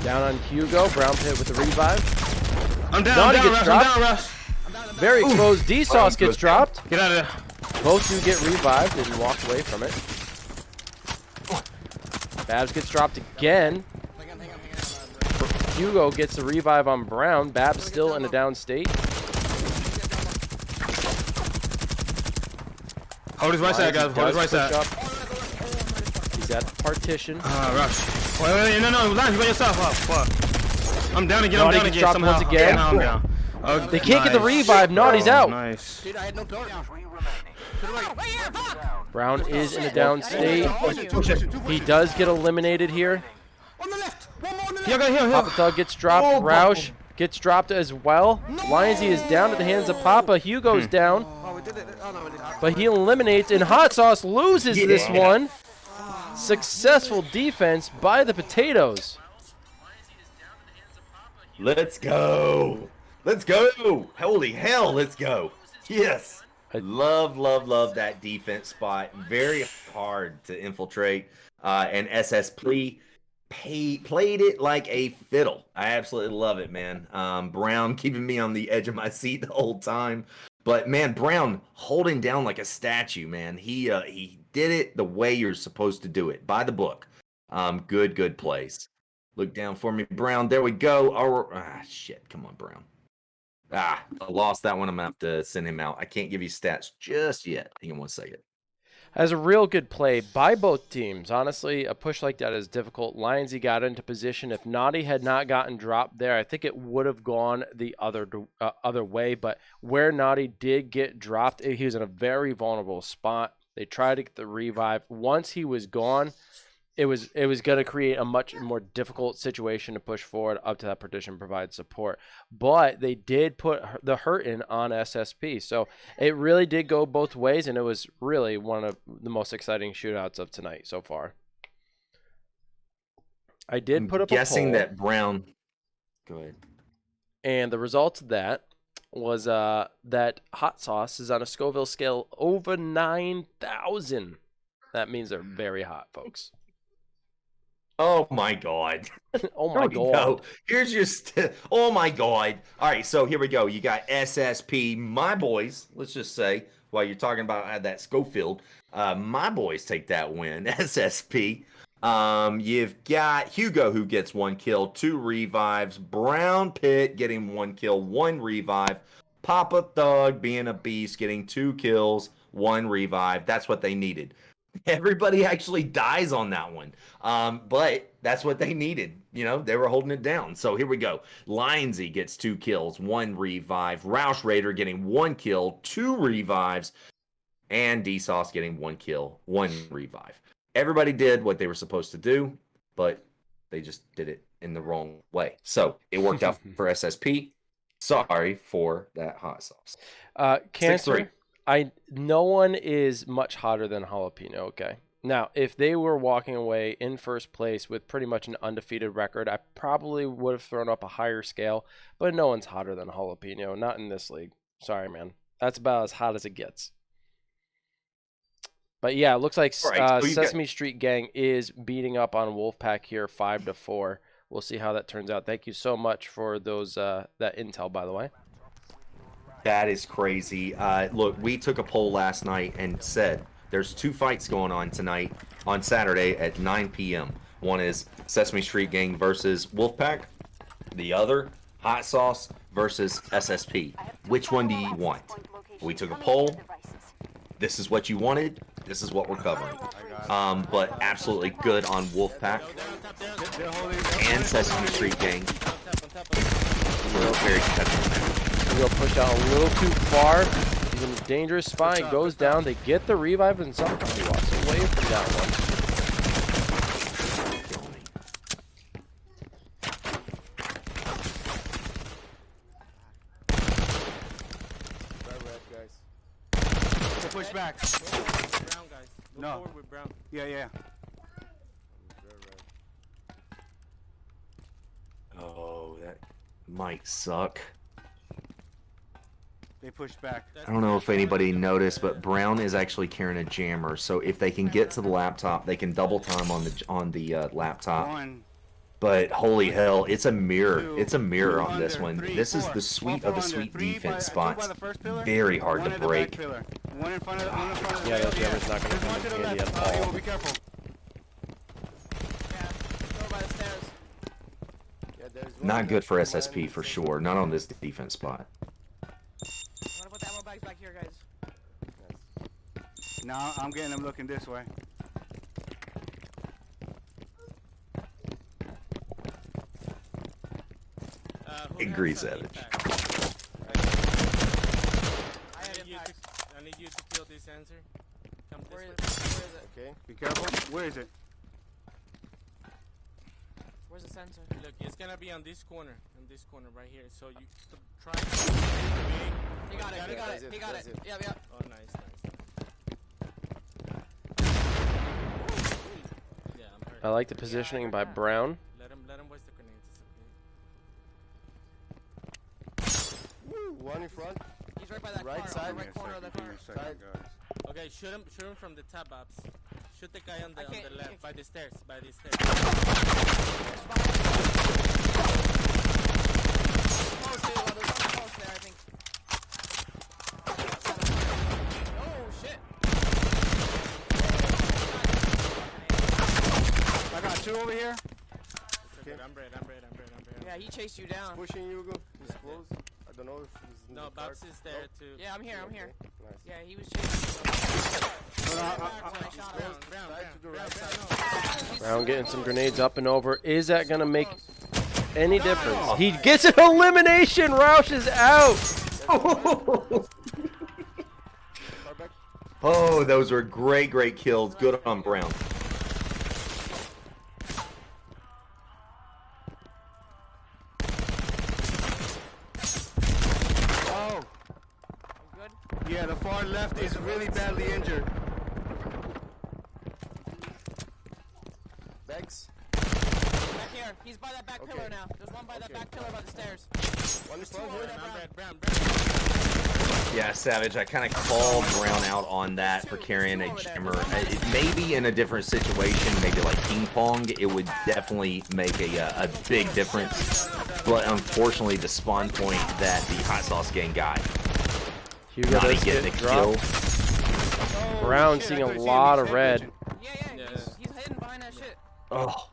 Down on Hugo, Brown Pit with the revive. I'm down, Rush. Very exposed. D-Sauce gets dropped. Get out of there. Both do get revived and walk away from it. Babs gets dropped again. Hugo gets the revive on Brown. Babs still in a down state. Hold his right side, guys. Hold his right side. He's at the partition. Rush. Wait, no, Lance, you by yourself. Oh, fuck. I'm down again, somehow. Once again. I'm down. They can't get the revive. Naughty's out. Nice. Dude, I had no dart. Brown is in a down state. He does get eliminated here. On the left. One more on the left. Here. Papa Thug gets dropped. Roush gets dropped as well. Lionsy is down at the hands of Papa. Hugo's down. Oh, we did it. Oh, no, we didn't. But he eliminates, and Hot Sauce loses this one. Successful defense by the Potatoes. Let's go. Let's go. Holy hell, let's go. Yes. I love that defense spot. Very hard to infiltrate. And SSP played it like a fiddle. I absolutely love it, man. Brown keeping me on the edge of my seat the whole time. But, man, Brown holding down like a statue, man. He did it the way you're supposed to do it, by the book. Good plays. Look down for me, Brown. There we go. Shit. Come on, Brown. I lost that one. I'm going to have to send him out. I can't give you stats just yet. Hang on one second. As a real good play by both teams. Honestly, a push like that is difficult. Lionsy got into position. If Naughty had not gotten dropped there, I think it would have gone the other way. But where Naughty did get dropped, he was in a very vulnerable spot. They tried to get the revive. Once he was gone, it was going to create a much more difficult situation to push forward up to that partition, provide support. But they did put the hurt in on SSP. So it really did go both ways, and it was really one of the most exciting shootouts of tonight so far. I did put up a guessing poll, that Brown. Go ahead. and the result of that was that Hot Sauce is on a Scoville scale over 9,000. That means they're very hot, folks. Oh my God. Oh my God. Here's your oh my God. All right, so here we go. You got SSP, my boys, let's just say, while you're talking about that Schofield, my boys take that win. SSP. You've got Hugo who gets 1 kill, 2 revives, Brown Pit getting 1 kill, 1 revive, Papa Thug being a beast getting 2 kills, 1 revive. That's what they needed. Everybody actually dies on that one. But that's what they needed. You know, they were holding it down. So here we go. Lionsy gets 2 kills, 1 revive. Roush Raider getting 1 kill, 2 revives. And D-Sauce getting 1 kill, 1 revive. Everybody did what they were supposed to do, but they just did it in the wrong way. So it worked out for SSP. Sorry for that Hot Sauce. Cancer. No one is much hotter than Jalapeno, okay? Now, if they were walking away in first place with pretty much an undefeated record, I probably would have thrown up a higher scale, but no one's hotter than Jalapeno, not in this league. Sorry, man. That's about as hot as it gets. But yeah, it looks like Sesame Street Gang is beating up on Wolfpack here 5-4. We'll see how that turns out. Thank you so much for those that intel, by the way. That is crazy. Look, we took a poll last night and said there's 2 fights going on tonight on Saturday at 9 p.m. One is Sesame Street Gang versus Wolfpack. The other, Hot Sauce versus SSP. Which one do you want? We took a poll. This is what you wanted. This is what we're covering. But absolutely good on Wolfpack and Sesame Street Gang. We're very competitive. He'll push out a little too far. He's in a dangerous spot. He goes down. They get the revive, and somehow he walks away from that one. Red, guys. Push back. Brown, guys. Go No. forward with Brown. Yeah. Oh, that might suck. They push back. I don't know if anybody noticed, but Brown is actually carrying a jammer. So if they can get to the laptop, they can double time on the laptop. 1. But holy hell, it's a mirror. 2, It's a mirror on this 2 one. under, 3, This is 4. the sweet 1 of the under, sweet 3 defense by spots. the first pillar, Very hard 1 to at the back break. pillar. One in front of the Yeah, that LDS. jammer's not going to There's come one in to the handy left. at all. Yo, be careful. Yeah, go by the stairs. Yeah, there's one Not good for that- SSP for sure. Not on this defense spot. I'm gonna put the ammo bags back here, guys. Now I'm getting them looking this way. Who Agree, has some Savage. heat packs? I need you to kill this answer. Come Where is this it? way. Where is it? Okay, be careful. Where is it? Where's the sensor? Look, it's gonna be on this corner. Right here. So you try. He got it. He got it. He got it. Yep, yep. Oh, nice. Yeah, I'm hurt. I like the positioning by Brown. Let him waste the grenades. It's okay. Woo, one in front. He's right by that Right car. side. On the right corner of the car. Side. Okay, shoot him from the top ups. Shoot the guy on the left, by the stairs. Close there, well, there's something close there, I think. Oh, shit. I got 2 over here. Okay. I'm red. Yeah, he chased you down. Pushing you, Hugo. He's close. I don't know if he's in No, the car. Babs is there too. Yeah, I'm here. Okay, nice. Yeah, he was chasing you. Brown getting some grenades up and over. Is that going to make any difference? He gets an elimination. Roush is out. Oh, those were great kills. Good on Brown. Oh. Good? Yeah, the far left is really badly injured. Bags. Back here. He's by that back pillar now. There's one by that back pillar by the stairs. One in front Two here. over there, Brown. Yeah, Savage, I kind of called Brown out on that for carrying a jammer. Maybe in a different situation, maybe like ping pong, it would definitely make a big difference. But unfortunately, the spawn point that the hot sauce gang got, Hugo not does getting a get kill. dropped. Brown seeing a lot of red. Yeah, he's hidden behind that shit. Oh,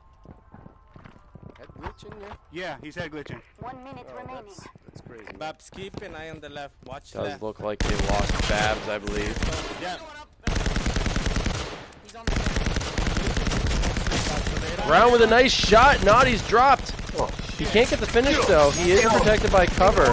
Head glitching, yeah. Yeah, he's head glitching. 1 minute remaining. That's crazy. Man. Babs, keep an eye on the left. Watch Does left. look like they lost Babs, I believe. Yeah. He's on the Brown with a nice shot. Naughty's dropped. He can't get the finish though. He is protected by cover.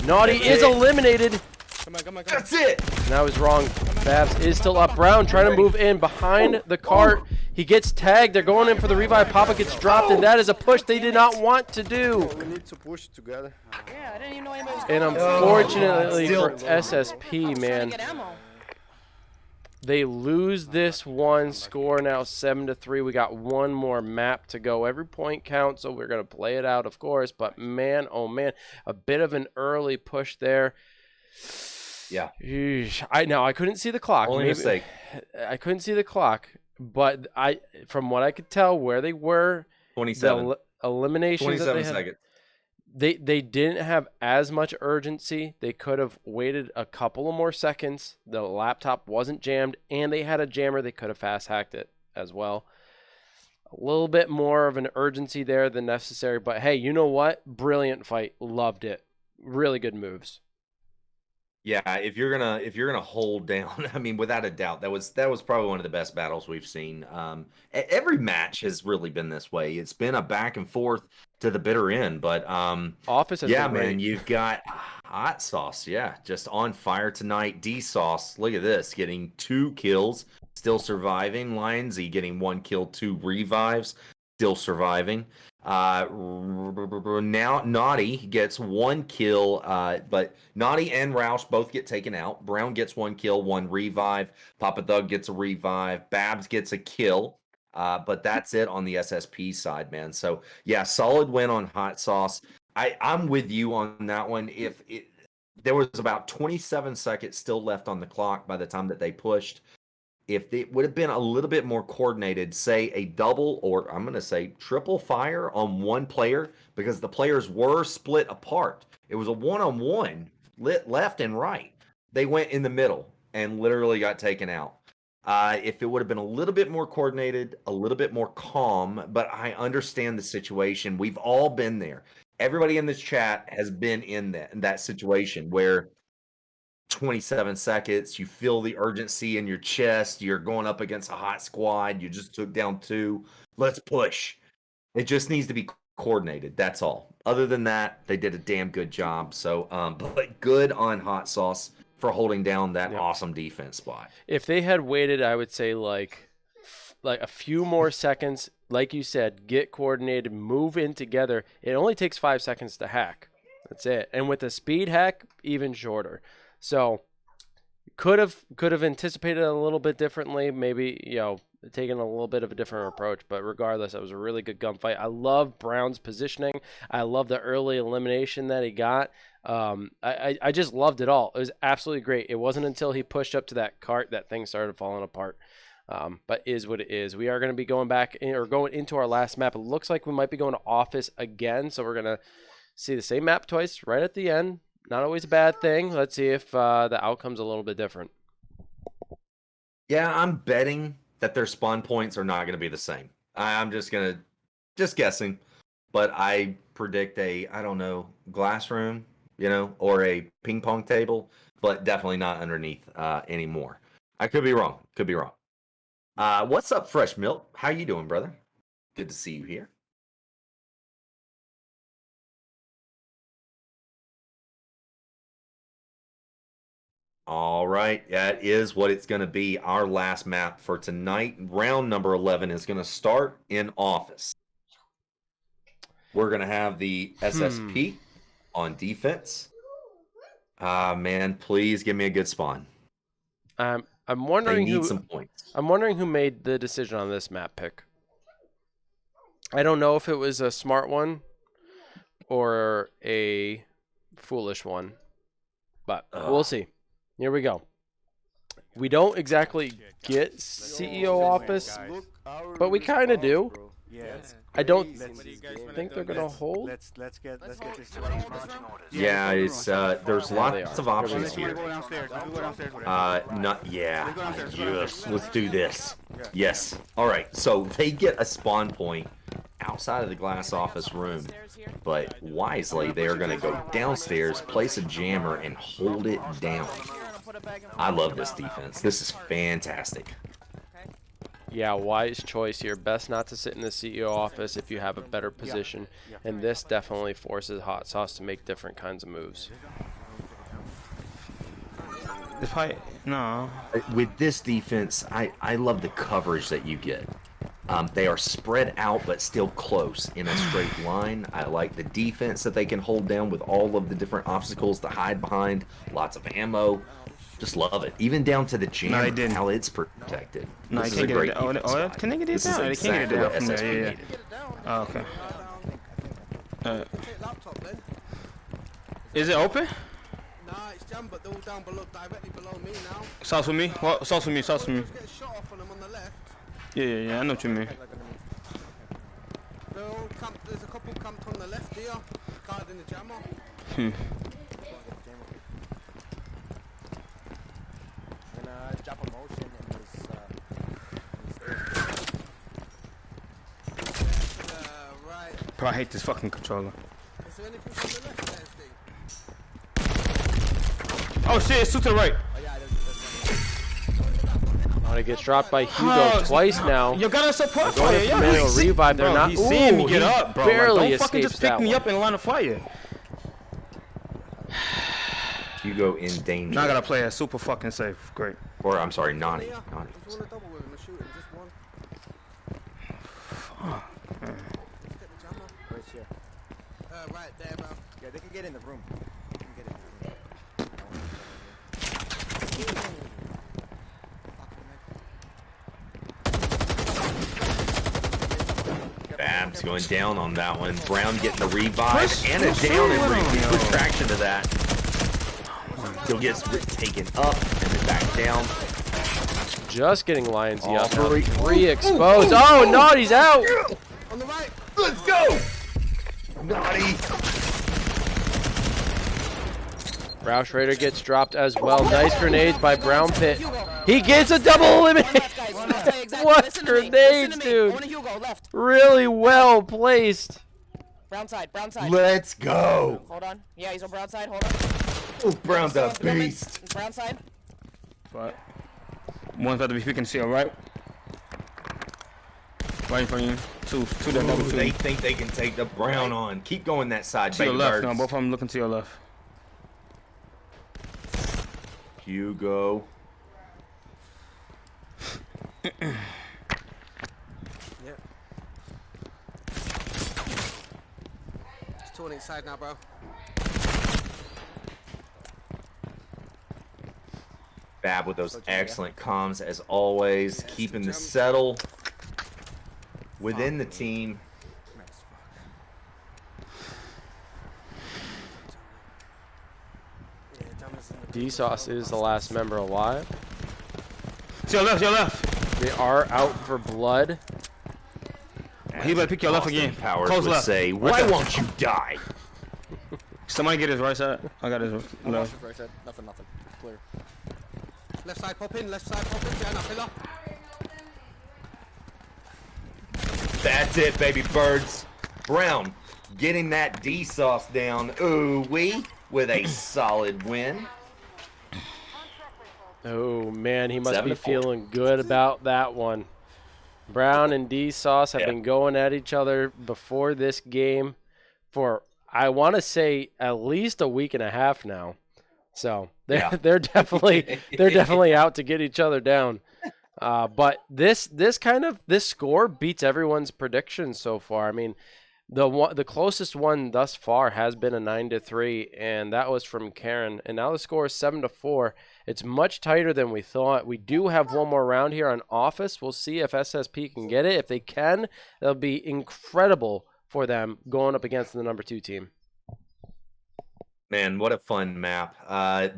Naughty is eliminated. Come on. that's it. Now he's wrong. Babs is still up. Brown trying to move in behind the cart. He gets tagged. They're going in for the revive. Papa gets dropped, and that is a push they did not want to do. We need to push together. Yeah, I didn't even know anybody was And going. unfortunately for Still- SSP, man, Get ammo. they lose this one. Score now 7-3. We got one more map to go. Every point counts, so we're gonna play it out, of course. But man, oh man, a bit of an early push there. Yeah. Eesh. I couldn't see the clock. Only mistake. I couldn't see the clock, but from what I could tell, where they were, 27. the eliminations that 27 they had, seconds. they didn't have as much urgency. They could have waited a couple of more seconds. The laptop wasn't jammed, and they had a jammer. They could have fast hacked it as well. A little bit more of an urgency there than necessary, but hey, you know what? Brilliant fight. Loved it. Really good moves. Yeah, if you're gonna hold down, I mean, without a doubt, that was probably one of the best battles we've seen. Every match has really been this way. It's been a back and forth to the bitter end, but Office has yeah, been great. man, you've got hot sauce, yeah, just on fire tonight. D sauce, look at this, getting 2 kills, still surviving. Lionsy getting 1 kill, 2 revives, still surviving. Now Naughty gets 1 kill, but Naughty and Roush both get taken out. Brown gets 1 kill, 1 revive. Papa Thug gets a revive. Babs gets a kill, but that's it on the SSP side, man. So yeah, solid win on hot sauce. I'm with you on that one. There was about 27 seconds still left on the clock by the time that they pushed. If it would have been a little bit more coordinated, say a double or I'm going to say triple fire on one player, because the players were split apart. It was a one-on-one, lit left and right. They went in the middle and literally got taken out. If it would have been a little bit more coordinated, a little bit more calm, but I understand the situation. We've all been there. Everybody in this chat has been in that situation where 27 seconds, you feel the urgency in your chest, you're going up against a hot squad, you just took down 2, let's push. It just needs to be coordinated. That's all. Other than that, they did a damn good job. So, but good on Hot Sauce for holding down that awesome defense spot. If they had waited, I would say like a few more seconds, like you said, get coordinated, move in together. It only takes 5 seconds to hack. That's it. And with the speed hack, even shorter. So could have anticipated it a little bit differently, maybe, taking a little bit of a different approach, but regardless, it was a really good gunfight. I love Brown's positioning. I love the early elimination that he got. I just loved it all. It was absolutely great. It wasn't until he pushed up to that cart that things started falling apart. But is what it is. We are going to be going into our last map. It looks like we might be going to office again, so we're going to see the same map twice right at the end. Not always a bad thing. Let's see if the outcome's a little bit different. Yeah, I'm betting that their spawn points are not going to be the same. I'm just guessing, but I predict I don't know, glass room, or a ping pong table, but definitely not underneath anymore. I could be wrong. What's up, Fresh Milk? How you doing, brother? Good to see you here. All right, that is what it's going to be. Our last map for tonight. Round number 11 is going to start in office. We're going to have the SSP on defense. Man, please give me a good spawn. I'm wondering they need some points. I'm wondering who made the decision on this map pick. I don't know if it was a smart one or a foolish one, but we'll see. Here we go. We don't exactly get CEO office, but we kind of do. I don't think they're gonna hold. Let's get this. Yeah, it's there's lots of options here. Yes, let's do this. Yes. All right. So they get a spawn point outside of the glass office room, but wisely they are going to go downstairs, place a jammer, and hold it down. I love this defense. This is fantastic. Yeah, wise choice here. Best not to sit in the CEO office if you have a better position, and this definitely forces Hot Sauce to make different kinds of moves. With this defense, I love the coverage that you get. They are spread out but still close in a straight line. I like the defense that they can hold down with all of the different obstacles to hide behind. Lots of ammo. Just love it. Even down to the jammer, how it's protected. No, this I can't get it. Can they get it down? They can't get it down from there. Yeah. Oh, okay. Is it open? Nah, it's jammed, but they're all down below, directly below me now. Sauce with me? What? Sauce with me. Get a shot off on them on the left. Yeah. I know what you mean. They're all camped. There's a couple camped on the left here, guarding the jammer. Drop a motion in this, right. Bro, I hate this fucking controller. Is there anything on the left there, Steve? Oh shit, it's to the right. It gets dropped by Hugo twice now. You got a support fire. Yeah, revive. They're not. He's seeing me get up, bro. Barely don't fucking just pick me up in line of fire. Hugo in danger. Now I gotta play it super fucking safe. Great. Or I'm sorry, Nani. If you want to double with him, shoot him, just one. Let's get the jammer. Right here. Right there, bro. Yeah, they can get in the room. They can get in the room. Babs going down on that one. Brown getting the revive and a down and retraction to that. Still gets taken up and then back down. Just getting Lions up. Three exposed. Oh, Naughty's out. On the right. Let's go. Naughty. Roush Raider gets dropped as well. Nice grenades by Brown Pit. He gets a double elimination. What grenades, dude? Really well placed. Brown side, brown side. Let's go. Hold on. Yeah, he's on brown side. Hold on. Oh, Brown's a beast. Brown side. What? One's about to be picking seal, right? Right in front of you. Two that double Ooh, two. they think they can take the Brown on. Keep going that side, To your baby left, birds. no, both of them looking to your left. Hugo. Yeah. It's two on each side now, bro. Bab with those excellent comms as always, keeping the settle within the team. D-Sauce is the last member alive. To your left, your left. They are out for blood. He better pick your left Austin again. Powers Close would left. say, Right "Why there. won't you die?" Somebody get his right side. I got his I'm left. watching right side. Nothing. It's clear. Left side pop in, behind that pillar. That's it, baby birds. Brown getting that D-Sauce down. Ooh-wee with a solid win. Oh man, he must be 7-4. feeling good about that one. Brown and D-Sauce have been going at each other before this game for, I want to say, at least a week and a half now. So they're definitely out to get each other down. But this score beats everyone's predictions so far. I mean, the closest one thus far has been a 9-3, and that was from Karen. And now the score is 7-4. It's much tighter than we thought. We do have one more round here on Office. We'll see if SSP can get it. If they can, it'll be incredible for them going up against the number 2 team. Man, what a fun map.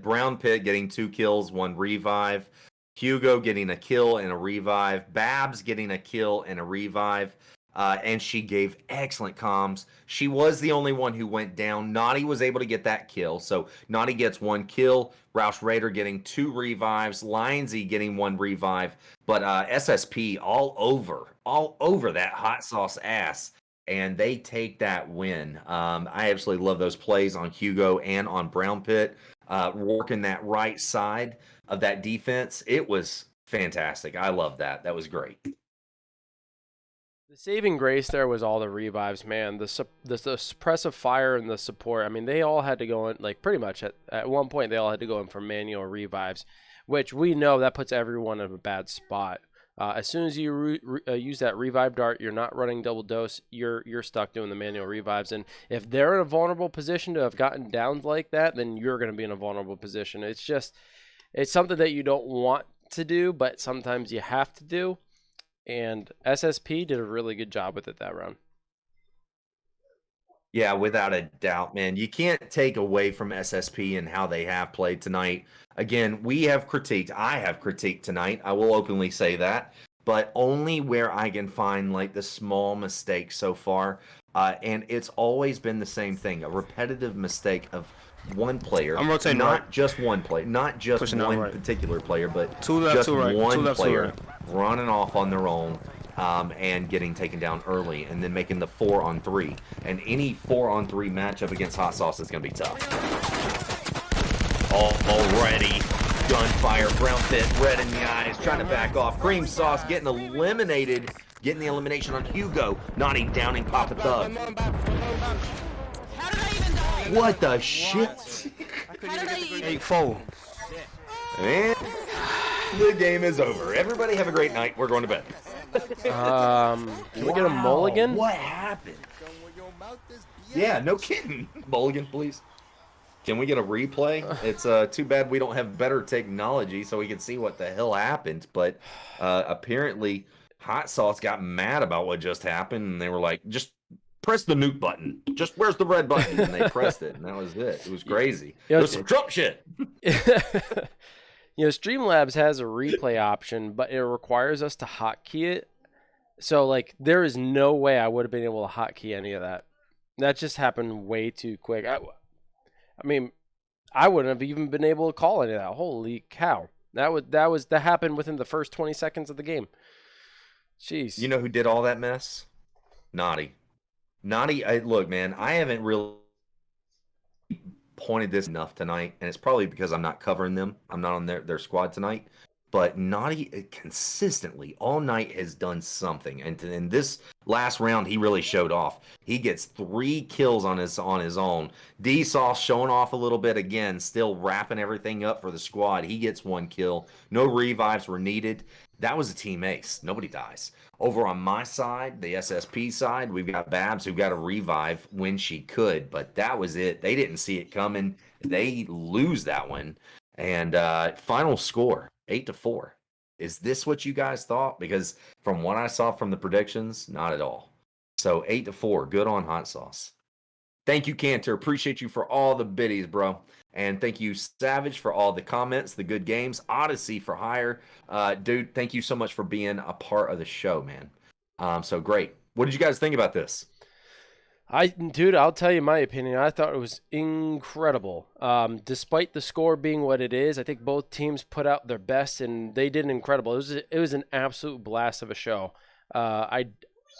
Brown Pit getting 2 kills, 1 revive. Hugo getting a kill and a revive. Babs getting a kill and a revive. And she gave excellent comms. She was the only one who went down. Naughty was able to get that kill. So Naughty gets 1 kill. Roush Raider getting 2 revives. Lionsy getting 1 revive. But SSP all over that hot sauce ass. And they take that win. I absolutely love those plays on Hugo and on Brown Pit. Working that right side of that defense. It was fantastic. I love that. That was great. The saving grace there was all the revives, man. The suppressive fire and the support. I mean, they all had to go in, like pretty much at one point, they all had to go in for manual revives, which we know that puts everyone in a bad spot. As soon as you use that revive dart, you're not running double dose. You're stuck doing the manual revives. And if they're in a vulnerable position to have gotten downs like that, then you're going to be in a vulnerable position. It's something that you don't want to do, but sometimes you have to do. And SSP did a really good job with it that round. Yeah, without a doubt, man. You can't take away from SSP and how they have played tonight. Again, I have critiqued tonight. I will openly say that. But only where I can find like the small mistakes so far. And it's always been the same thing. A repetitive mistake of one player. I'm rotating not right. just one player. Not just Pushing out one right. particular player, but Two left, just two right. one Two left, two player right. running off on their own. And getting taken down early, and then making the 4-on-3. And any 4-on-3 matchup against Hot Sauce is going to be tough. Already, gunfire, Brown Pit, red in the eyes, trying to back off. Cream Sauce getting eliminated, getting the elimination on Hugo. Naughty downing Papa Thug. How did I even die? What the shit? How did I even... 8-4. And the game is over. Everybody have a great night. We're going to bed. Can we get a mulligan? What happened? Yeah, no kidding. Mulligan, please. Can we get a replay? It's too bad we don't have better technology so we can see what the hell happened. But apparently, Hot Sauce got mad about what just happened, and they were like, just press the nuke button. Just where's the red button? And they pressed it, and that was it. It was crazy. It was some Trump shit. You know, Streamlabs has a replay option, but it requires us to hotkey it. So, like, there is no way I would have been able to hotkey any of that. That just happened way too quick. I mean, I wouldn't have even been able to call any of that. Holy cow. That happened within the first 20 seconds of the game. Jeez. You know who did all that mess? Naughty. Naughty, look, man, I haven't really pointed this enough tonight, and it's probably because I'm not covering them. I'm not on their squad tonight. but Naughty consistently all night has done something. And in this last round, he really showed off. He gets 3 kills on his own. D-Sauce showing off a little bit again, still wrapping everything up for the squad. He gets 1 kill. No revives were needed. That was a team ace. Nobody dies. Over on my side, the SSP side, we've got Babs who got a revive when she could, but that was it. They didn't see it coming. They lose that one. And final score, 8-4. Is this what you guys thought? Because from what I saw from the predictions, not at all. So 8-4, good on Hot Sauce. Thank you, Cantor. Appreciate you for all the biddies, bro. And thank you, Savage, for all the comments, the good games. Odyssey for hire. Dude, thank you so much for being a part of the show, man. So great. What did you guys think about this? Dude, I'll tell you my opinion. I thought it was incredible. Despite the score being what it is, I think both teams put out their best, and they did incredible. It was an absolute blast of a show.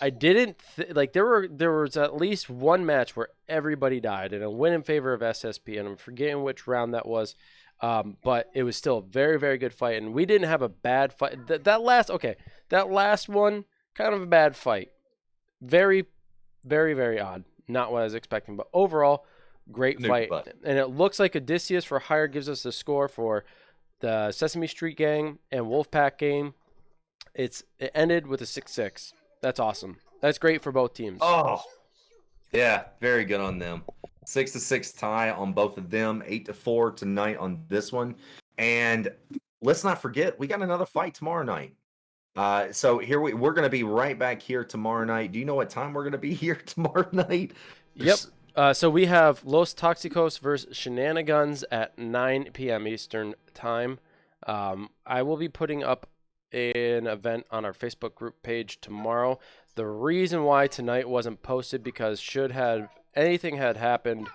I didn't like there was at least one match where everybody died and a win in favor of SSP, and I'm forgetting which round that was, but it was still a very, very good fight, and we didn't have a bad fight. That last one, kind of a bad fight. Very, very, very odd. Not what I was expecting, but overall, great fight. And it looks like Odysseus for hire gives us the score for the Sesame Street Gang and Wolfpack game. It ended with a 6-6. That's awesome. That's great for both teams. Oh, yeah, very good on them. 6-6 tie on both of them. 8-4 tonight on this one. And let's not forget, we got another fight tomorrow night. So here we're going to be right back here tomorrow night. Do you know what time we're going to be here tomorrow night? Yep. So we have Los Toxicos versus Shenanigans at 9 p.m. Eastern time. I will be putting up an event on our Facebook group page tomorrow. The reason why tonight wasn't posted because anything had happened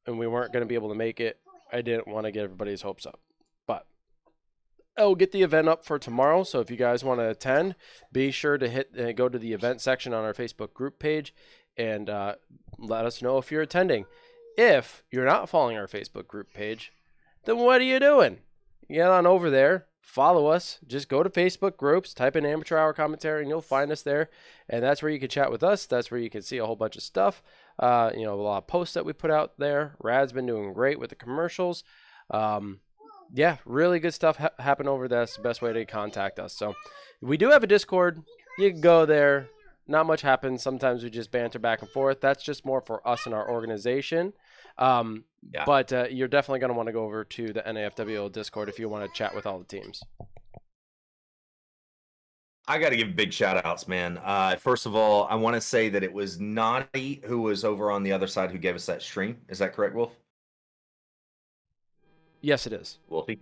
and we weren't going to be able to make it, I didn't want to get everybody's hopes up. But I'll get the event up for tomorrow, so if you guys want to attend, be sure to go to the event section on our Facebook group page and let us know if you're attending. If you're not following our Facebook group page, then what are you doing? Get on over there. Follow us. Just go to Facebook groups, type in Amateur Hour Commentary, and you'll find us there. And that's where you can chat with us. That's where you can see a whole bunch of stuff. A lot of posts that we put out there. Rad's been doing great with the commercials. Yeah, really good stuff happen over there. That's the best way to contact us. So we do have a Discord. You can go there. Not much happens. Sometimes we just banter back and forth. That's just more for us and our organization. But you're definitely going to want to go over to the NAFWL Discord if you want to chat with all the teams. I got to give big shout outs, man. First of all, I want to say that it was Naughty who was over on the other side who gave us that stream. Is that correct, Wolf? Yes, it is. Wolfie?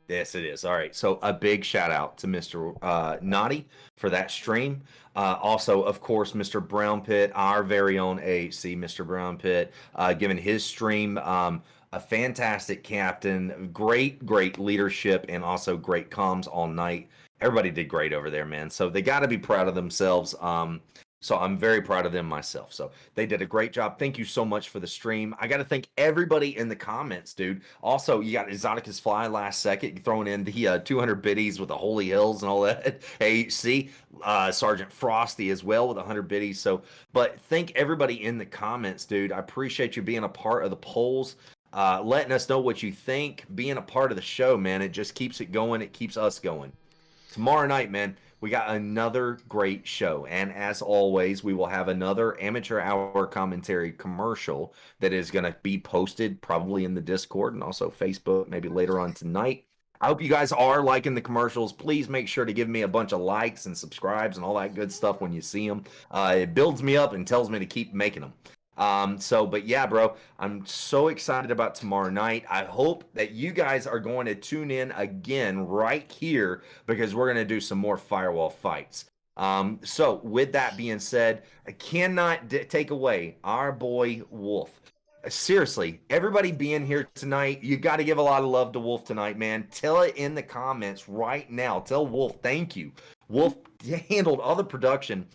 Yes, it is. All right. So a big shout out to Mr. Naughty for that stream. Also, of course, Mr. Brown Pit, our very own AHC, Mr. Brown Pit, giving his stream. A fantastic captain, great leadership, and also great comms all night. Everybody did great over there, man. So they got to be proud of themselves. So I'm very proud of them myself. So they did a great job. Thank you so much for the stream. I got to thank everybody in the comments, dude. Also, you got Exoticus Fly last second throwing in the 200 biddies with the Holy Hills and all that. AHC, Sergeant Frosty as well with 100 biddies. So, but thank everybody in the comments, dude. I appreciate you being a part of the polls, letting us know what you think, being a part of the show, man. It just keeps it going. It keeps us going. Tomorrow night, man, we got another great show. And as always, we will have another Amateur Hour Commentary commercial that is going to be posted probably in the Discord and also Facebook maybe later on tonight. I hope you guys are liking the commercials. Please make sure to give me a bunch of likes and subscribes and all that good stuff when you see them. It builds me up and tells me to keep making them. But yeah, bro, I'm so excited about tomorrow night. I hope that you guys are going to tune in again right here because we're going to do some more Firewall fights. So with that being said, I cannot take away our boy Wolf. Seriously, everybody being here tonight, you got to give a lot of love to Wolf tonight, man. Tell it in the comments right now. Tell Wolf thank you. Wolf handled all the production.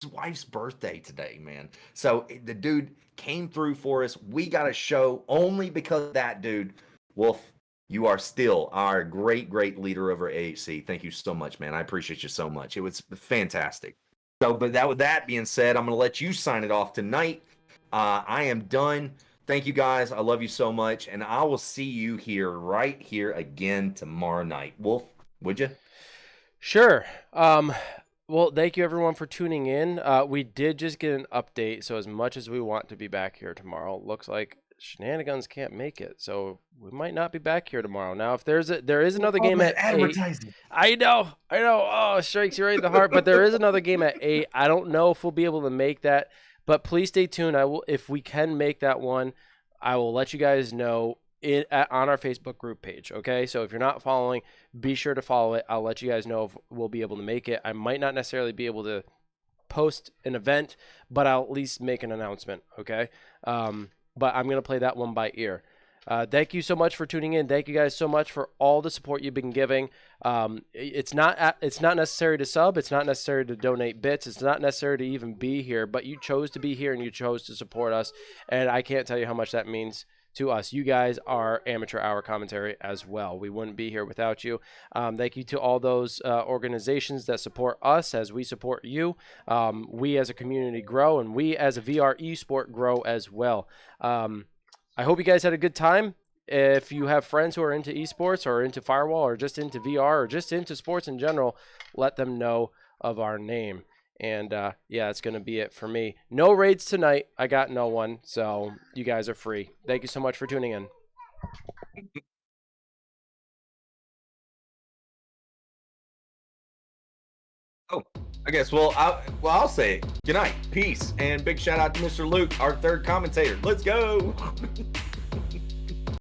His wife's birthday today, man. So the dude came through for us. We got a show only because of that dude. Wolf, you are still our great, great leader over AHC. Thank you so much, man. I appreciate you so much. It was fantastic. So, but with that being said, I'm going to let you sign it off tonight. I am done. Thank you, guys. I love you so much. And I will see you right here again tomorrow night. Wolf, would you? Sure. Well, thank you everyone for tuning in. We did just get an update, so as much as we want to be back here tomorrow, looks like Shenanigans can't make it, so we might not be back here tomorrow. Now, if there is another game at 8. I know. Oh, it strikes you right in the heart. But there is another game at 8. I don't know if we'll be able to make that, but please stay tuned. If we can make that one, I will let you guys know on our Facebook group page. Okay, so if you're not following, be sure to follow it. I'll let you guys know if we'll be able to make it. I might not necessarily be able to post an event, but I'll at least make an announcement. Okay. But I'm going to play that one by ear. Thank you so much for tuning in. Thank you guys so much for all the support you've been giving. It's not necessary to sub. It's not necessary to donate bits. It's not necessary to even be here, but you chose to be here and you chose to support us. And I can't tell you how much that means to us. You guys are Amateur Hour Commentary as well. We wouldn't be here without you. Thank you to all those organizations that support us as we support you. We as a community grow, and we as a VR esport grow as well. I hope you guys had a good time. If you have friends who are into esports or into Firewall or just into VR or just into sports in general, let them know of our name. And yeah, it's going to be it for me. No raids tonight. I got no one, so you guys are free. Thank you so much for tuning in. Oh, I guess. Well, I'll say it. Good night, peace, and big shout out to Mr. Luke, our third commentator. Let's go.